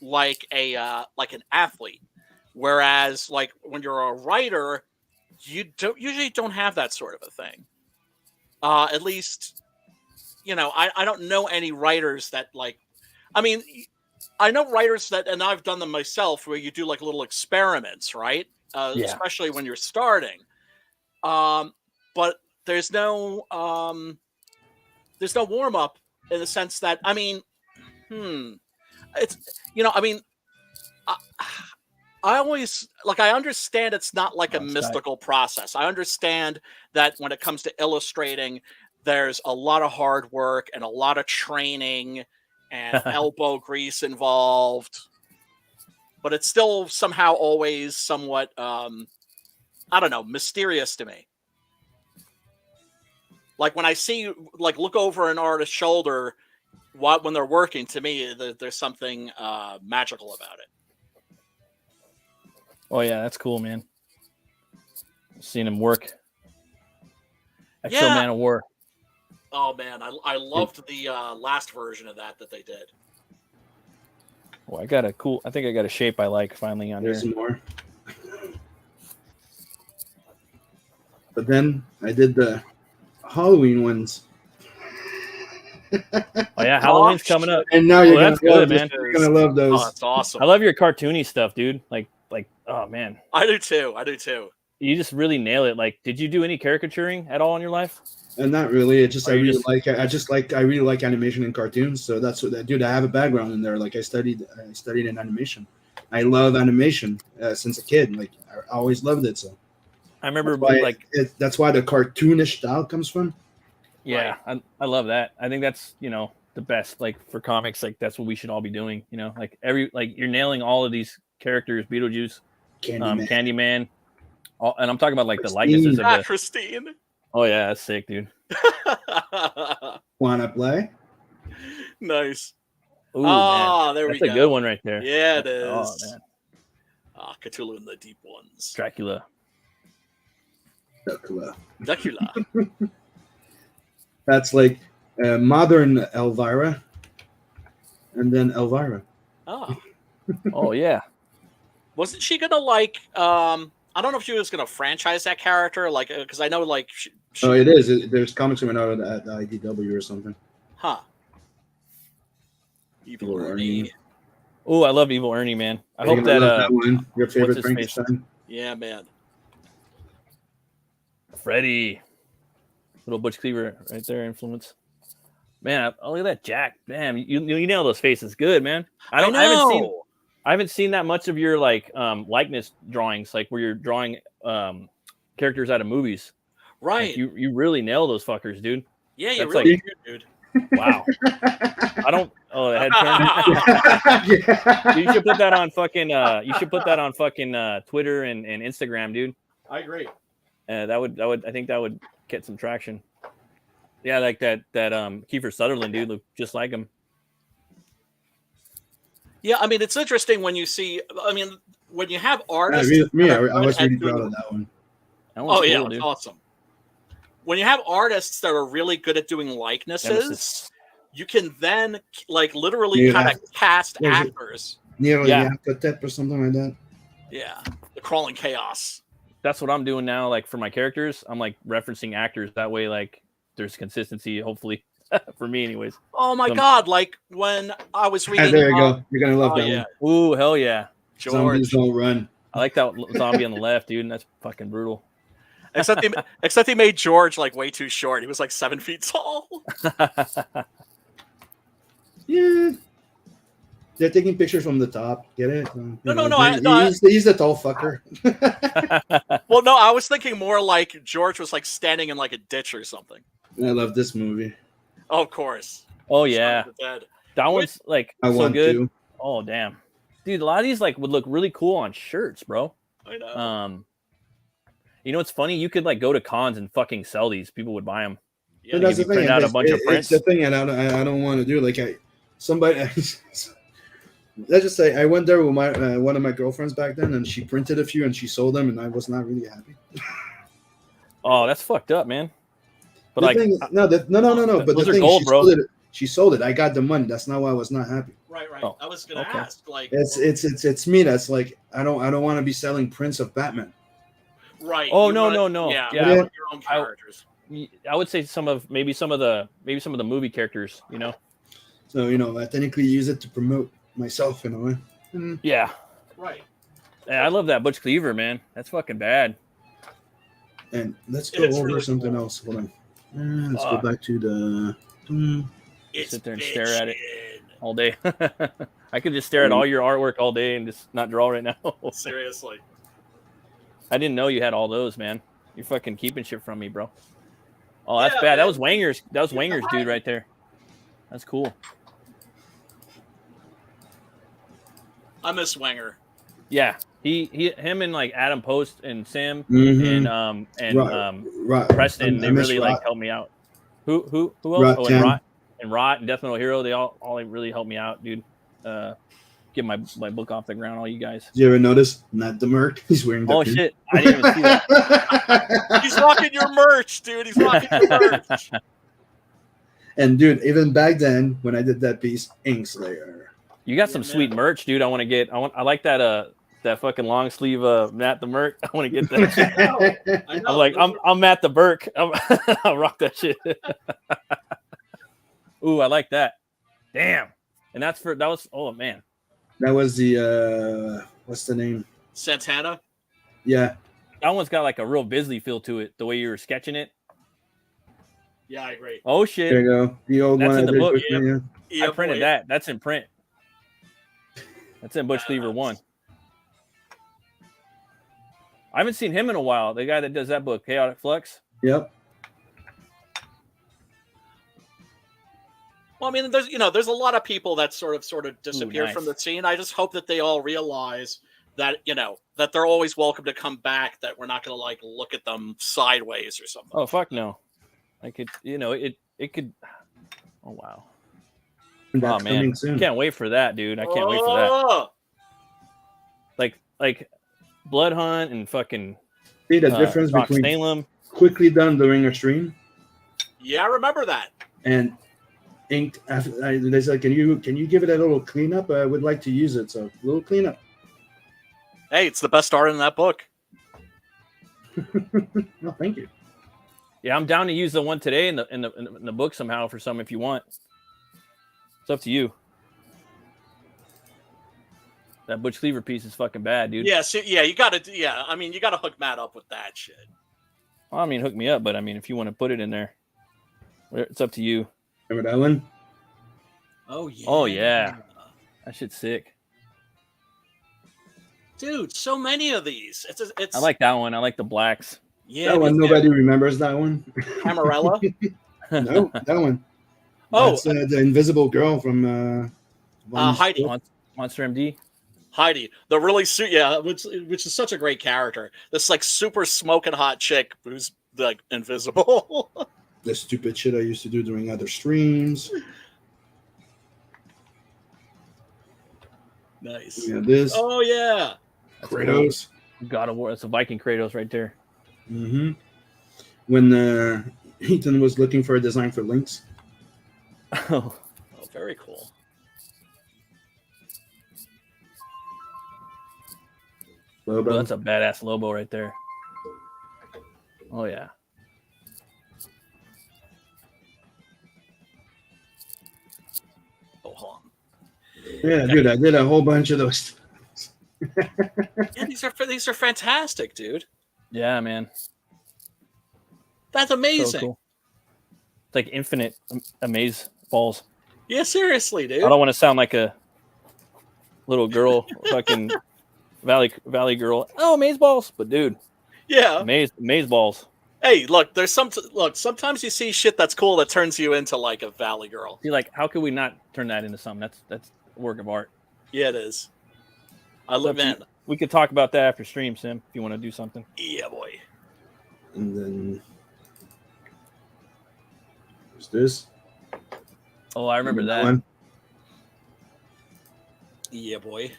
like an athlete, whereas like when you're a writer, you usually don't have that sort of a thing. At least, I don't know any writers that like. I mean, I know writers that, and I've done them myself, where you do like little experiments, right? Especially when you're starting. But there's no warm up in the sense that, I mean, it's, I mean, I always I understand it's not like a mystical process. I understand that when it comes to illustrating, there's a lot of hard work and a lot of training and elbow grease involved, but it's still somehow always somewhat, I don't know, mysterious to me. Like when I see, look over an artist's shoulder when they're working, to me, there's something magical about it. Oh yeah, that's cool, man. Seeing him work. Man of War. Oh man, I loved the last version of that they did. Oh, I think I got a shape I like finally on There's here. more. But then I did the Halloween ones. Oh yeah, Halloween's coming up. And now you're that's good, man. You're gonna love those. Oh, that's awesome. I love your cartoony stuff, dude. Like, oh man. I do too. You just really nail it. Like, did you do any caricaturing at all in your life? And not really. It's just I really like animation and cartoons. So that's what I do. I have a background in there. Like I studied in animation. I love animation since a kid. Like I always loved it. So I remember that's why the cartoonish style comes from. Yeah, right. I love that. I think that's the best. Like for comics, like that's what we should all be doing. Like you're nailing all of these characters: Beetlejuice, Candyman, and I'm talking about like Christine. The likenesses of Christine. Oh yeah, that's sick, dude. Wanna play? Nice. Ooh, man. There that's we go. That's a good one right there. Yeah, it is. Oh man. Cthulhu and the Deep Ones. Dracula. That's like modern Elvira, and then Elvira. Oh. Oh yeah. Wasn't she gonna I don't know if she was gonna franchise that character, because I know Oh, it is. There's comics coming out at IDW or something. Huh. Evil Ernie. Oh, I love Evil Ernie, man. I hope that one. Your favorite what's his face? Frankenstein? Yeah, man. Freddy. Little Butch Cleaver right there, influence. Man, look at that Jack. Damn, you nail those faces. Good, man. I haven't seen that much of your likeness drawings, like where you're drawing characters out of movies. Right. Like, you really nail those fuckers, dude. Yeah, you That's really do, dude. Wow. I don't. Oh, the head turn. Yeah. You should put that on fucking. You should put that on fucking Twitter and Instagram, dude. I agree. That would. I think that would get some traction. Yeah, like that Kiefer Sutherland dude looked just like him. Yeah, I mean, it's interesting when you see. I mean, when you have artists. I that was are really good at proud doing- of that one. That one's Oh yeah, cool, it's dude. awesome. When you have artists that are really good at doing likenesses, Nemesis. you can then like literally Yeah. kind of cast What is it? actors. Neo Yeah. Yakatep or something like that. Yeah, the crawling chaos. That's what I'm doing now. Like for my characters, I'm like referencing actors. That way, like there's consistency. Hopefully, for me, anyways. Oh my Some- god! Like when I was reading. There you go. You're gonna love Oh that yeah, one. Ooh, hell yeah! Zombies George. don't run. I like that zombie on the left, dude. And that's fucking brutal. Except he made George like way too short. He was like 7 feet tall. Yeah. They're taking pictures from the top. Get it? He's the tall fucker. Well, no, I was thinking more like George was like standing in like a ditch or something. I love this movie. Oh, of course. Oh yeah, Shaun of the Dead. that one's like I so want good. to. Oh damn, dude, a lot of these like would look really cool on shirts, bro. I know. You know what's funny? You could like go to cons and fucking sell these. People would buy them. Yeah, But that's the you thing. print out a bunch of It's prints. the thing, and I don't want to do. Like somebody. Let's just say I went there with my one of my girlfriends back then, and she printed a few and she sold them, and I was not really happy. Oh, that's fucked up, man. But The like, thing- no. But those the are thing, gold, bro. she sold it. I got the money. That's not why I was not happy. right. Oh, I was gonna okay. ask, like, It's me. That's like I don't want to be selling prints of Batman. right. Oh, you no, want- no. Yeah, Yeah. you want your own characters. I would say some of the movie characters. You know. So I technically use it to promote myself in a way. Yeah. Right. Yeah, I love that Butch Cleaver, man. That's fucking bad. And let's go It's over really something cool. else. Hold on. Let's go back to the. It's Sit there and stare at it. bitchin'. All day. I could just stare at all your artwork all day and just not draw right now. Seriously. I didn't know you had all those, man. You're fucking keeping shit from me, bro. Oh, that's Yeah, bad. That man. was Wanger's. That was Wanger's dude right there. That's cool. I miss Wenger. Yeah, him and like Adam Post and Sam Mhm. and Preston. They really like helped me out. Who else? Rot Oh, Cam. and Rot and Death Metal Hero. They all really helped me out, dude. Get my book off the ground, all you guys. Did you ever notice Matt the Merc? He's wearing the Oh pin. shit! I didn't even see that. He's rocking your merch, dude. He's rocking your merch. And dude, even back then when I did that piece, Inkslayer. You got some Yeah, sweet man. merch, dude. I like that that fucking long sleeve Matt the Merc. I want to get that. I know. I'm like, I'm Matt the Burke. I'll rock that shit. Ooh, I like that. Damn. And that was oh man. That was the what's the name? Santana. Yeah. That one's got like a real Bisley feel to it, the way you were sketching it. Yeah, I agree. Oh There shit. you go. The old That's one. in I the did book, with me, yeah. Yeah, I printed boy. that. That's in print. That's in Butch Cleaver 1. I haven't seen him in a while. The guy that does that book, Chaotic Flux. Yep. Well, I mean, there's a lot of people that sort of disappear nice. from the scene. I just hope that they all realize that that they're always welcome to come back. That we're not going to like look at them sideways or something. Oh fuck no. Like it could. Oh wow. That's Oh man, coming soon. can't wait for that, dude. I can't wait for that. Oh! Like Blood Hunt and fucking See the difference Doc between Salem. quickly done during a stream Yeah, I remember that. and inked after. They said, "Can you give it a little cleanup? I would like to use it." So a little cleanup. Hey, it's the best art in that book. No, thank you. Yeah, I'm down to use the one today in the book somehow for some if you want. It's up to you. That Butch Cleaver piece is fucking bad, dude. Yeah, so, you got to. Yeah, I mean, you got to hook Matt up with that shit. Well, I mean, hook me up, but I mean, if you want to put it in there, it's up to you. Remember that one? Oh yeah. Oh yeah, that shit's sick. Dude, so many of these. It's. I like that one. I like the blacks. Yeah, That one. me too. Nobody remembers that one. Camarella. No, that one. Oh, That's the invisible girl from Heidi. Monster MD. Heidi, the really which is such a great character. This like super smoking hot chick who's like invisible. The stupid shit I used to do during other streams. Nice. Yeah, this. Oh yeah. Kratos. God of War. That's a Viking Kratos right there. Mm-hmm. When Ethan was looking for a design for Lynx. Oh, very cool. Lobo. Oh, that's a badass Lobo right there. Oh yeah. Oh, hold on. Yeah, dude, I did a whole bunch of those. Yeah, these are fantastic, dude. Yeah, man. That's amazing. So cool. It's like infinite amaze balls. Yeah, seriously, dude. I don't want to sound like a little girl, fucking valley girl. Oh, amaze balls, but dude, yeah, amaze balls. Hey, look, sometimes you see shit that's cool that turns you into like a valley girl. See, like, how could we not turn that into something? That's a work of art. Yeah, it is. I love it. We could talk about that after stream, Sim, if you want to do something. Yeah, boy. And then what's this? Oh, I remember that. One. Yeah, boy.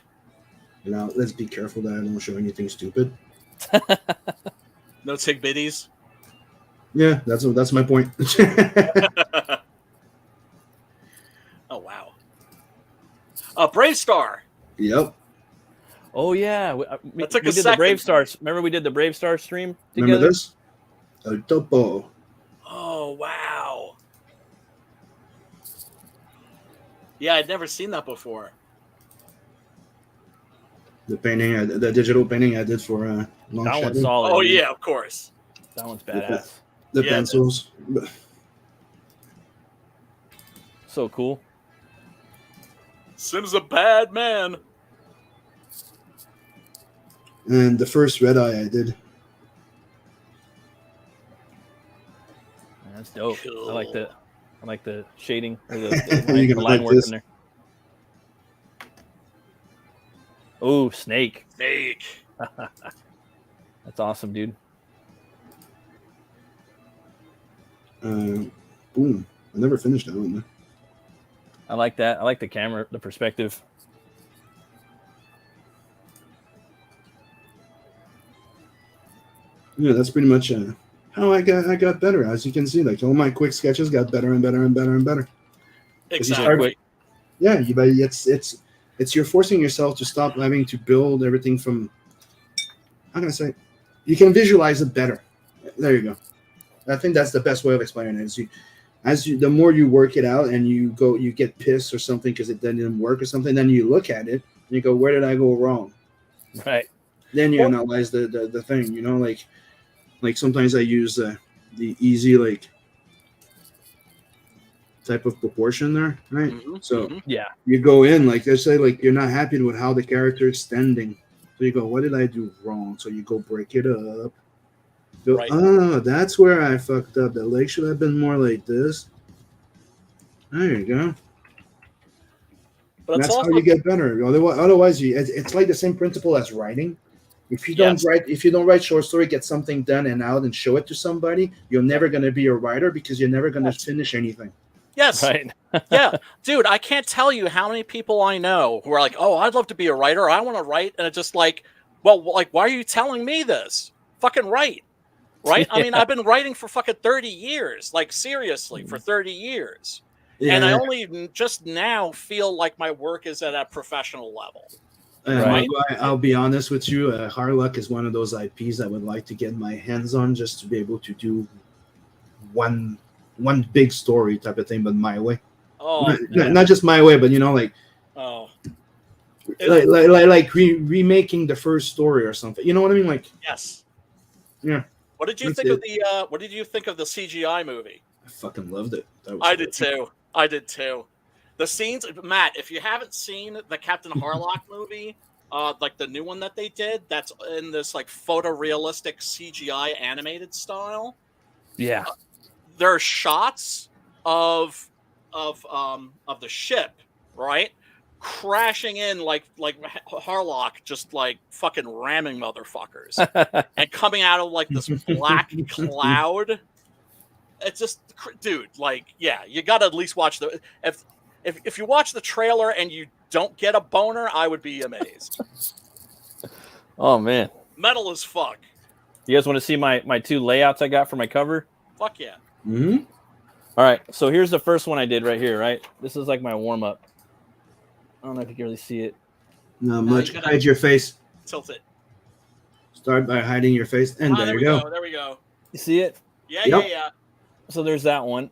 Now let's be careful that I don't show anything stupid. No tig bitties. Yeah, that's my point. Oh wow. Brave Star. Yep. Oh yeah, we did the Brave Stars. Remember we did the Brave Star stream together. Remember this? A topo. Oh wow. Yeah, I'd never seen that before. The painting, the digital painting I did for Long That Shadow. one's solid. Oh dude. yeah, of course. That one's badass. The Yeah, pencils. So cool. Sim's a bad man. And the first Red Eye I did. That's dope. Cool. I like the shading or the You're gonna line like work this. in there. Oh, Snake. Snake. That's awesome, dude. Boom. I never finished that one. I like that. I like the camera, the perspective. Yeah, that's pretty much how I got better. As you can see, like all my quick sketches got better and better and better and better. Exactly. Yeah, but it's you're forcing yourself to stop having to build everything from. How can I say? You can visualize it better. There you go. I think that's the best way of explaining it. The more you work it out and you get pissed or something because it didn't work or something, then you look at it and you go, where did I go wrong? Right. Then you analyze the thing. You know, like sometimes I use the easy like type of proportion there, right? Mm-hmm. So Yeah. you go in like they say, like you're not happy with how the character is standing. So you go, what did I do wrong? So you go break it up. Go, Right. oh, that's where I fucked up. The leg should have been more like this. There you go. But it's That's also how you get better. Otherwise, it's like the same principle as writing. If you don't write short story, get something done and out and show it to somebody, you're never going to be a writer because you're never going to finish anything. yes. Right. Yeah, dude, I can't tell you how many people I know who are like, "Oh, I'd love to be a writer. I want to write," and it's just like, "Well, like, why are you telling me this? Fucking write, right?" I mean, I've been writing for fucking 30 years, like seriously, for 30 years, and I only just now feel like my work is at a professional level. Right. I'll be honest with you. Harlock is one of those IPs I would like to get my hands on just to be able to do one big story type of thing, but my way. Oh, Not just my way, but like remaking the first story or something. You know what I mean? Like, yes. Yeah. What did you think of the What did you think of the CGI movie? I fucking loved it. I did too. The scenes, Matt, if you haven't seen the Captain Harlock movie, like the new one that they did, that's in this like photorealistic CGI animated style. Yeah. There are shots of of the ship, right? Crashing in like Harlock, just like fucking ramming motherfuckers, and coming out of like this black cloud. It's just, dude, like, yeah, you got to at least watch the if you watch the trailer and you don't get a boner, I would be amazed. Oh man, metal as fuck. You guys want to see my 2 layouts I got for my cover? Fuck yeah. Mm-hmm. All right, so here's the first one I did right here. Right, this is like my warm up. I don't know if you can really see it. Not much. Hide your face. Tilt it. Start by hiding your face, and there you go. There we go. You see it? Yeah, Yep. yeah. So there's that one,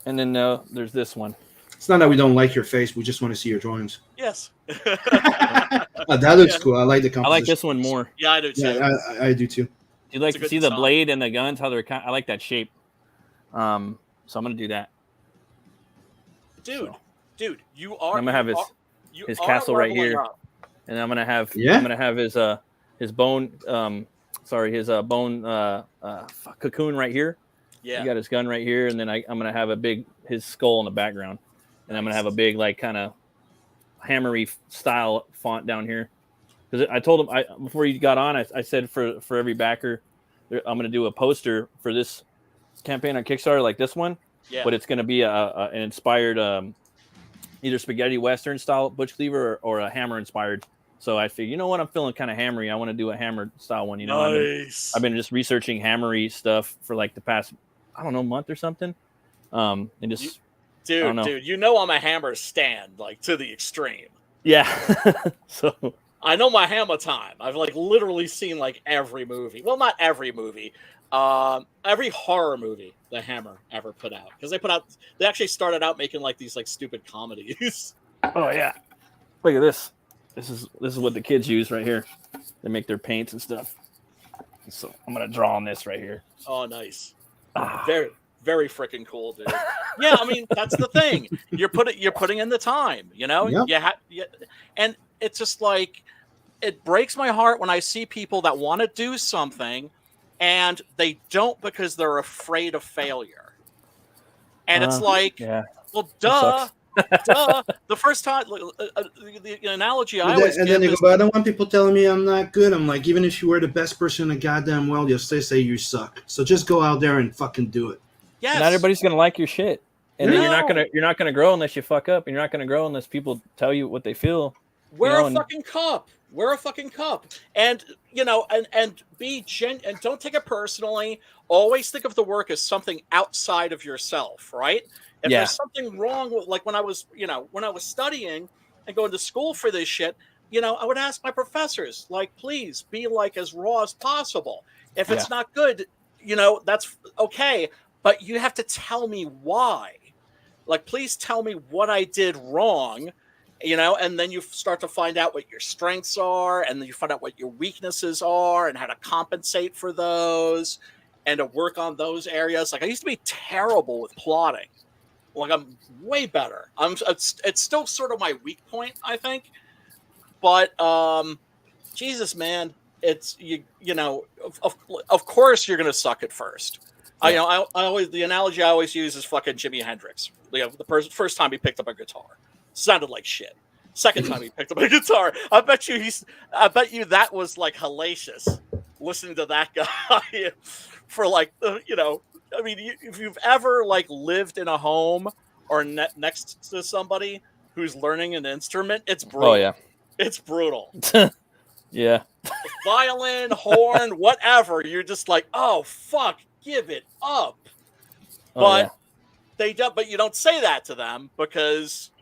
and then there's this one. It's not that we don't like your face; we just want to see your drawings. Yes. That looks cool. I like the composition. I like this one more. Yeah, I do too. Yeah, I do too. You like to see the blade and the guns? How they're kind? I like that shape. So I'm gonna do that. Dude, you are. I'm gonna have his castle right here, and I'm gonna have his bone. His bone cocoon right here. Yeah. He got his gun right here, and then I'm gonna have his skull in the background, and I'm gonna have a big like kind of hammery style font down here. Because I told him before you got on, I said for every backer, I'm gonna do a poster for this campaign on Kickstarter like this one. Yeah. But it's gonna be an inspired either spaghetti western style Butch Cleaver or a hammer inspired. So I figured, you know what, I'm feeling kind of hammery. I want to do a hammer style one. You know, nice. I've been just researching hammery stuff for like the past, I don't know, month or something. And just, dude, you know I'm a hammer stand like to the extreme. Yeah. So I know my hammer time. I've like literally seen like every movie. Well, not every movie. Every horror movie the Hammer ever put out, because they actually started out making like these like stupid comedies. Oh yeah, look at this. This is what the kids use right here. They make their paints and stuff. So I'm gonna draw on this right here. Oh, nice. Very, very freaking cool, dude. Yeah, I mean that's the thing. You're putting in the time. You know. Yep. And it's just like it breaks my heart when I see people that want to do something and they don't because they're afraid of failure. And it's like, well, duh. The first time, the analogy I always give then they go, is, but I don't want people telling me I'm not good. I'm like, even if you were the best person in the goddamn world, you'll still say you suck. So just go out there and fucking do it. yes. Not everybody's gonna like your shit, and then you're not gonna grow unless you fuck up, and you're not gonna grow unless people tell you what they feel. Wear a fucking cup. Wear a fucking cup. And, and be and don't take it personally. Always think of the work as something outside of yourself, right? If there's something wrong with, like when I was studying and going to school for this shit, I would ask my professors, like, please be like as raw as possible. If it's not good, that's okay. But you have to tell me why. Like, please tell me what I did wrong. And then you start to find out what your strengths are, and then you find out what your weaknesses are and how to compensate for those and to work on those areas. Like, I used to be terrible with plotting. Like, I'm way better. It's still sort of my weak point, I think. But, Jesus, man, it's, of course you're going to suck at first. Yeah. I always, the analogy I always use is fucking Jimi Hendrix. The first time he picked up a guitar. Sounded like shit. Second time he picked up a guitar, I bet you that was like hellacious listening to that guy for like I mean, if you've ever like lived in a home or next to somebody who's learning an instrument, it's brutal. Oh yeah, it's brutal. Yeah, violin, horn, whatever. You're just like, oh fuck, give it up. But they don't. But you don't say that to them because.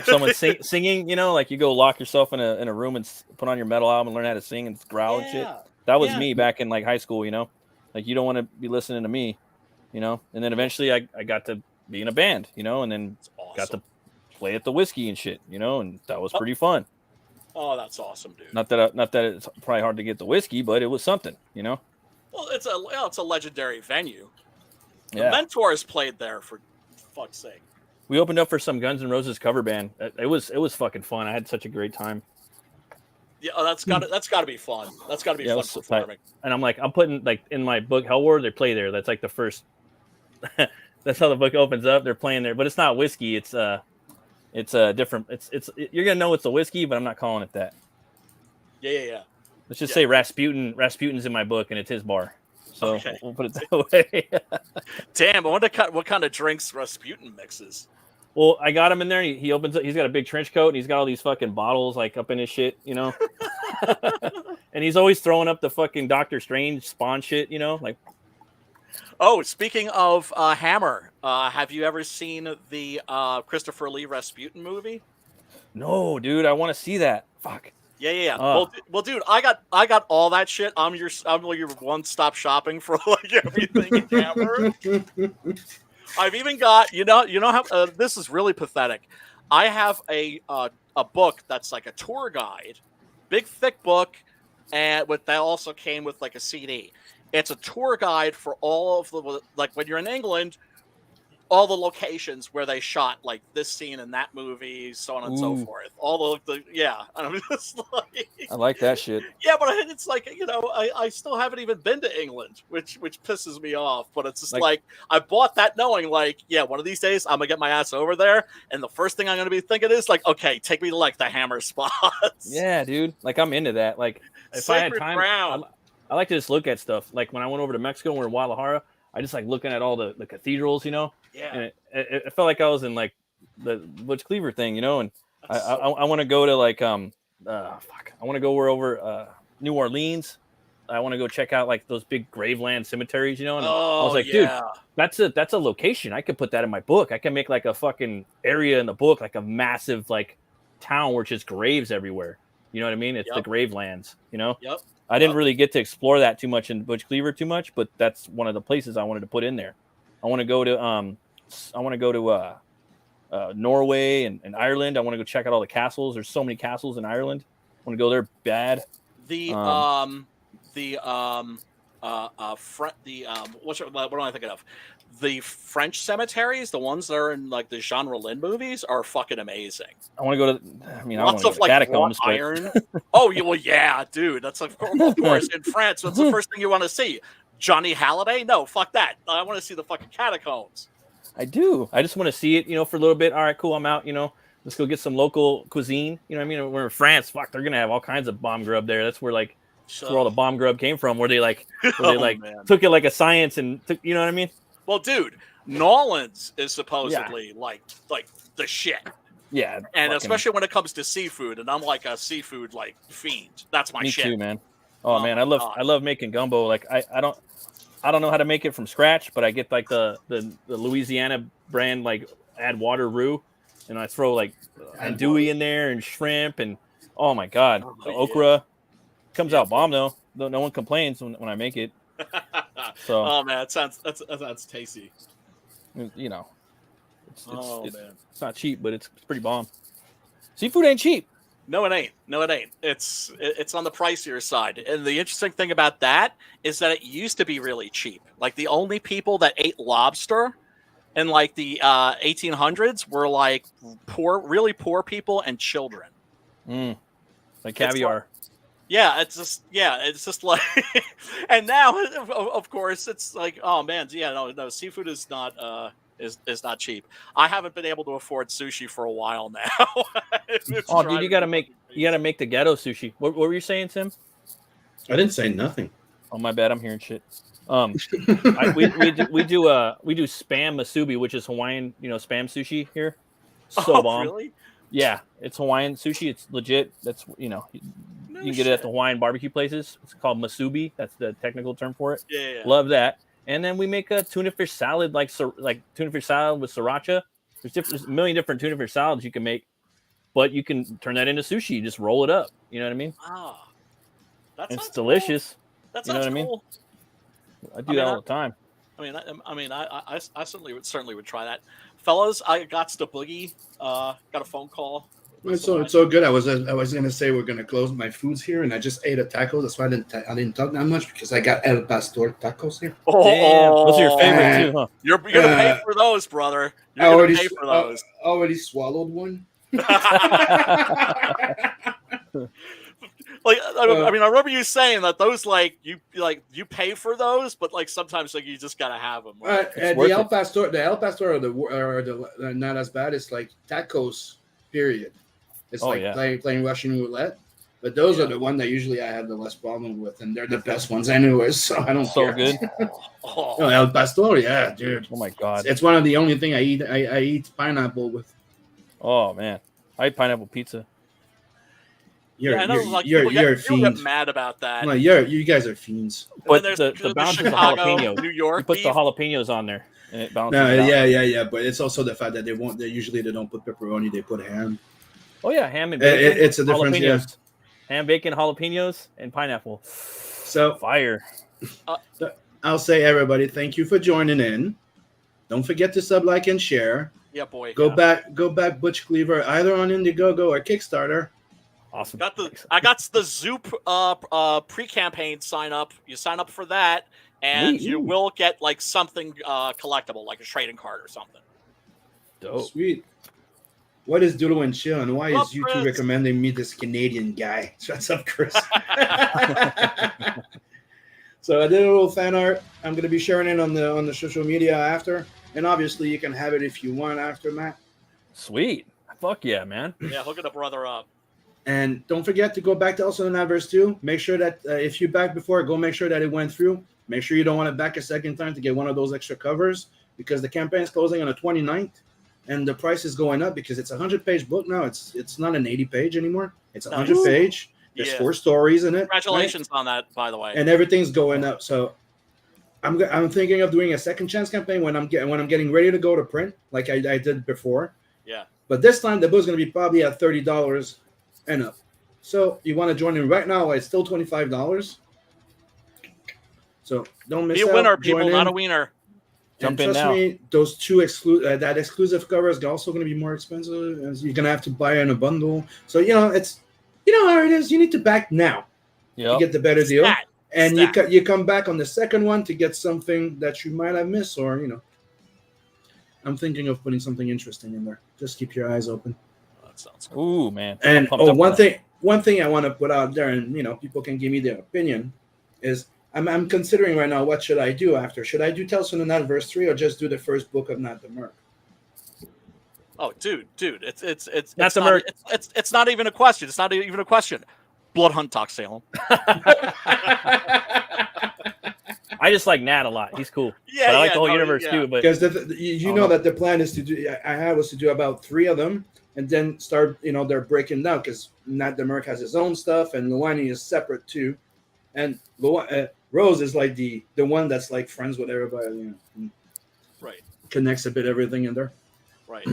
Someone singing, like you go lock yourself in a room and put on your metal album and learn how to sing and growl and shit. That was me back in like high school, like you don't want to be listening to me, and then eventually I got to be in a band, and then got to play at the whiskey and shit, and that was pretty fun. Oh, that's awesome, dude. Not that it's probably hard to get the whiskey, but it was something, Well, it's a legendary venue. The Mentors played there, for fuck's sake. We opened up for some Guns N' Roses cover band. It was fucking fun. I had such a great time. Yeah, that's got to be fun. That's got to be fun performing. And I'm putting like in my book Hell War, they play there. That's like the first That's how the book opens up. They're playing there, but it's not whiskey. It's a different. You're gonna know it's a whiskey, but I'm not calling it that. Yeah. Let's just say Rasputin. Rasputin's in my book, and it's his bar. So Okay. we'll put it that way. Damn, I wonder what kind of drinks Rasputin mixes. Well, I got him in there. He opens it. He's got a big trench coat, and he's got all these fucking bottles like up in his shit, you know. And he's always throwing up the fucking Doctor Strange Spawn shit, you know, like. Oh, speaking of Hammer, have you ever seen the Christopher Lee Rasputin movie? No, dude, I want to see that. Fuck. Yeah. Well, dude, I got all that shit. I'm your one-stop shopping for like everything in Hammer. I've even got you know how this is really pathetic. I have a book that's like a tour guide, big thick book, and that also came with like a CD. It's a tour guide for all of the, like when you're in England, all the locations where they shot like this scene in that movie, so on and so forth. All the yeah. I'm just like, I like that shit. Yeah, but it's like, you know, I still haven't even been to England, which pisses me off. But it's just like I bought that knowing like, yeah, one of these days I'm gonna get my ass over there, and the first thing I'm gonna be thinking is like, okay, take me to like the Hammer spots. Yeah, dude. Like I'm into that. Like if I had time, I like to just look at stuff. Like when I went over to Mexico and we're in Guadalajara, I just like looking at all the cathedrals, you know. Yeah. And it felt like I was in like the Butch Cleaver thing, you know. And I want to go to like I want to go over New Orleans. I want to go check out like those big Graveland cemeteries, you know. And I was like, dude, that's a location. I could put that in my book. I can make like a fucking area in the book, like a massive like town where it's just graves everywhere. You know what I mean? It's the Gravelands, you know. Yep. I didn't really get to explore that too much in Butch Cleaver too much, but that's one of the places I wanted to put in there. I want to go to Norway and Ireland. I want to go check out all the castles. There's so many castles in Ireland. I want to go there bad. What am I thinking of? The French cemeteries, the ones that are in like the Jean Rollin movies, are fucking amazing. I want to go to. I mean, lots of like catacombs, iron. Oh, well, yeah, dude. That's like, of course in France. That's the first thing you want to see. Johnny Halliday? No, fuck that. I want to see the fucking catacombs. I do. I just want to see it, you know, for a little bit. All right, cool. I'm out. You know, let's go get some local cuisine. You know what I mean? We're in France. Fuck, they're gonna have all kinds of bomb grub there. That's where like. That's where all the bomb grub came from. Where they took it like a science and took. You know what I mean? Well, dude, Nolans is supposedly like the shit. Yeah, and especially when it comes to seafood, and I'm like a seafood like fiend. That's my shit. Me too, man. Oh man, I love making gumbo. Like I don't know how to make it from scratch, but I get like the Louisiana brand, like add water roux, and I throw like andouille in there and shrimp, and oh my god, the okra comes out bomb though. No one complains when I make it. So, oh man, that sounds tasty. You know, it's not cheap, but it's pretty bomb. Seafood ain't cheap. No, it ain't. It's on the pricier side. And the interesting thing about that is that it used to be really cheap. Like the only people that ate lobster in like the 1800s were like really poor people and children. Like caviar. It's just like, and now, of course, it's like, oh man, yeah, no, seafood is not not cheap. I haven't been able to afford sushi for a while now. Oh, dude, you gotta make the ghetto sushi. What were you saying, Tim? I didn't say nothing. Oh, my bad. I'm hearing shit. We do spam musubi, which is Hawaiian, you know, spam sushi here. So bomb. Really? Yeah, it's Hawaiian sushi. It's legit. That's, you know. You can get it at the Hawaiian barbecue places. It's called musubi. That's the technical term for it. Yeah. Love that. And then we make a tuna fish salad, like tuna fish salad with sriracha. There's a million different tuna fish salads you can make, but you can turn that into sushi. You just roll it up. You know what I mean? Oh, it's delicious. Cool. That sounds you know what cool. I mean? I do that all the time. I certainly would try that, fellas. I got to boogie. Got a phone call. It's so good. I was gonna say we're gonna close my foods here, and I just ate a taco. That's why I didn't talk that much because I got El Pastor tacos here. Oh, damn. Those are your favorite too, huh? You're gonna pay for those, brother. You're gonna pay for those. Already swallowed one. Like, I mean, I remember you saying that those, like, you pay for those, but like sometimes like you just gotta have them. Like, The El Pastor are not as bad. It's like tacos. Period. It's playing Russian roulette. But those are the one that usually I have the less problem with, and they're the best ones anyways. So I don't care. So good. No, El Pastor, yeah, dude. Oh my god. It's one of the only thing I eat. I eat pineapple with. Oh man, I eat pineapple pizza. You're I know, like, you're people a get fiend. mad about that. Well, you guys are fiends. But there's the balance is the Chicago, jalapeno. New York You put the beef. jalapenos on there, and it balances. No, it out. yeah. But it's also the fact that they don't put pepperoni. They put ham. Oh yeah, ham and bacon. It's a difference. Jalapenos. Yeah. Ham, bacon, jalapenos, and pineapple. So Fire. I'll say, everybody, thank you for joining in. Don't forget to sub, like, and share. Yeah, boy. Go back, Butch Cleaver, either on Indiegogo or Kickstarter. Awesome. I got the Zoop pre-campaign sign up. You sign up for that, and you will get like something collectible, like a trading card or something. Dope. Sweet. What is Doodle and Chill, and why is you two Chris? recommending me this Canadian guy? What's up, Chris? So I did a little fan art. I'm going to be sharing it on the social media after, and obviously you can have it if you want after, Matt. Sweet. Fuck yeah, man. Yeah, hook it up, brother up. And don't forget to go back to Also the Adverse 2. Make sure that if you backed before, go make sure that it went through. Make sure you don't want to back a second time to get one of those extra covers, because the campaign is closing on the 29th. And the price is going up because it's a 100-page book now. It's not an 80-page anymore. It's a 100-page. There's 4 stories in it. Congratulations on that, by the way. And everything's going up. So I'm thinking of doing a second chance campaign when I'm getting ready to go to print, like I did before. Yeah. But this time the book's going to be probably at $30 and up. So you want to join in right now? It's still $25. So don't miss out. Be a winner, people, not a wiener. And Jump in trust now. me, those two that exclusive cover is also going to be more expensive, and you're going to have to buy in a bundle. So it's how it is. You need to back now to get the better deal, and you come back on the second one to get something that you might have missed, or I'm thinking of putting something interesting in there. Just keep your eyes open. That sounds good. Ooh, man. And one thing I want to put out there, and people can give me their opinion, is I'm considering right now, what should I do after? Should I do Tales from the Adverse 3 or just do the first book of Not the Merc? Oh, dude, it's Not the Merc. It's not even a question. It's not even a question. Blood Hunt Talk Salem. I just like Nat a lot. He's cool. Yeah, but I like the whole universe too. But because you know that the plan is to do. Was to do about 3 of them, and then start. They're breaking down because Not the Merc has his own stuff, and Luani is separate too, and Rose is like the one that's like friends with everybody, right? Connects a bit everything in there, right?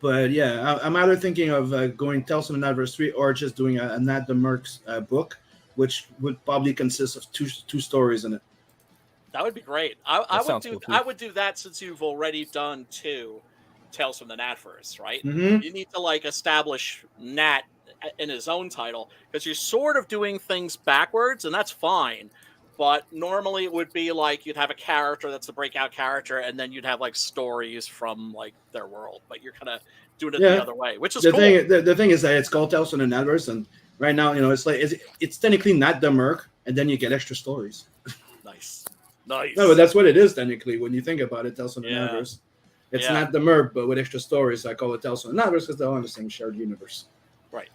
But yeah, I'm either thinking of going Tales from the Adverse 3 or just doing a Not the Merc's book, which would probably consist of two stories in it. That would be great. I would do that since you've already done 2 Tales from the Natverse, right? Mm-hmm. You need to establish Nat in his own title, because you're sort of doing things backwards, and that's fine. But normally it would be like you'd have a character that's the breakout character, and then you'd have stories from their world. But you're kind of doing it the other way, which is cool. The thing is that it's called Tales from the Adverse, and right now it's technically Not the Merc, and then you get extra stories. Nice. No, but that's what it is technically when you think about it. Tales from the Adverse. It's Not the Merc, but with extra stories. I call it Tales from the Adverse because they're all in the same shared universe. Right.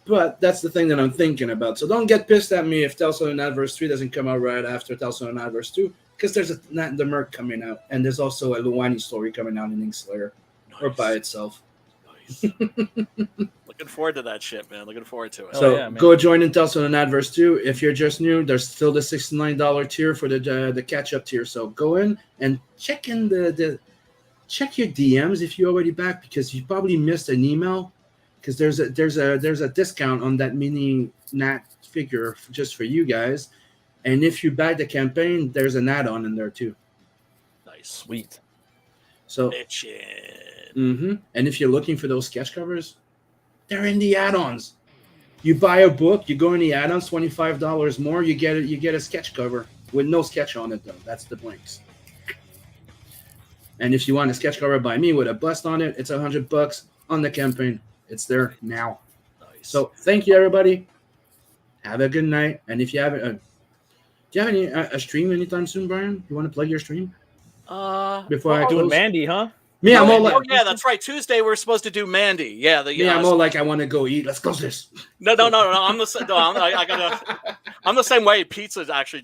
But that's the thing that I'm thinking about. So don't get pissed at me if Tales from the Adverse 3 doesn't come out right after Tales from the Adverse 2, because there's a Not the Merc coming out, and there's also a Luani story coming out in Inkslayer, or by itself. Nice. Looking forward to that shit, man. Looking forward to it. So go join in Tales from the Adverse 2. If you're just new, there's still the $69 tier for the catch-up tier. So go in and check in check your DMs if you already back, because you probably missed an email. Because there's a discount on that mini Nat figure just for you guys, and if you buy the campaign, there's an add-on in there too. Nice, sweet. So, and if you're looking for those sketch covers, they're in the add-ons. You buy a book, you go in the add-ons, $25 more, you get a sketch cover with no sketch on it though. That's the blanks. And if you want a sketch cover by me with a bust on it, it's $100 on the campaign. It's there now. Nice. So thank you, everybody. Have a good night. And if you have do you have any a stream anytime soon, Brian? You want to plug your stream before I Doing close? Mandy, huh? Me, I'm all Oh like, yeah, that's right. Tuesday we're supposed to do Mandy. Yeah, me, I'm all like, I want to go eat. Let's close this. No. I'm the no, I gotta. I'm the same way. Pizza's actually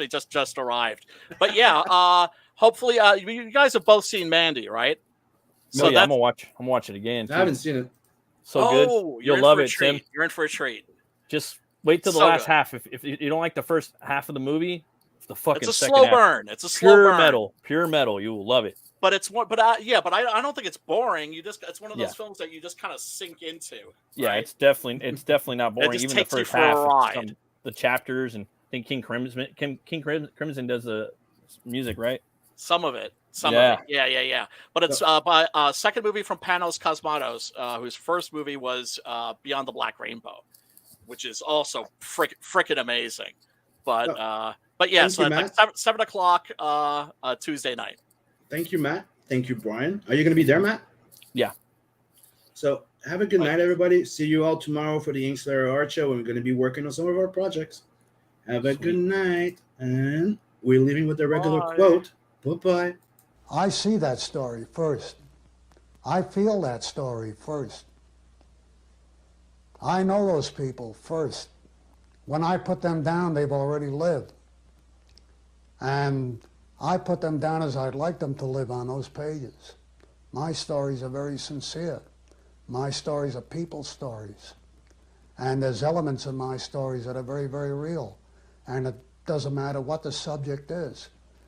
just arrived. But yeah, hopefully, you guys have both seen Mandy, right? So yeah, I'm gonna watch it again. I haven't seen it. So good. You'll love it, Tim. You're in for a treat. Just wait till the last half. If you don't like the first half of the movie, it's the fucking it's a second slow half. burn. It's a slow burn. Pure metal. You will love it. But it's one. But I don't think it's boring. It's one of those films that you just kind of sink into. Yeah, right? it's definitely not boring. just Even the takes you first for a half, ride. the chapters, and I think King Crimson does the music, right? Some of it. Yeah. Yeah. But it's second movie from Panos Cosmatos, whose first movie was Beyond the Black Rainbow, which is also freaking amazing. But yeah, so you, it's like 7 o'clock Tuesday night. Thank you, Matt. Thank you, Brian. Are you going to be there, Matt? Yeah. So have a good night, everybody. See you all tomorrow for the Inkslayer Art Show. We're going to be working on some of our projects. Have a good night. And we're leaving with the regular quote. Bye-bye. I see that story first. I feel that story first. I know those people first. When I put them down, they've already lived. And I put them down as I'd like them to live on those pages. My stories are very sincere. My stories are people's stories. And there's elements in my stories that are very, very real. And it doesn't matter what the subject is.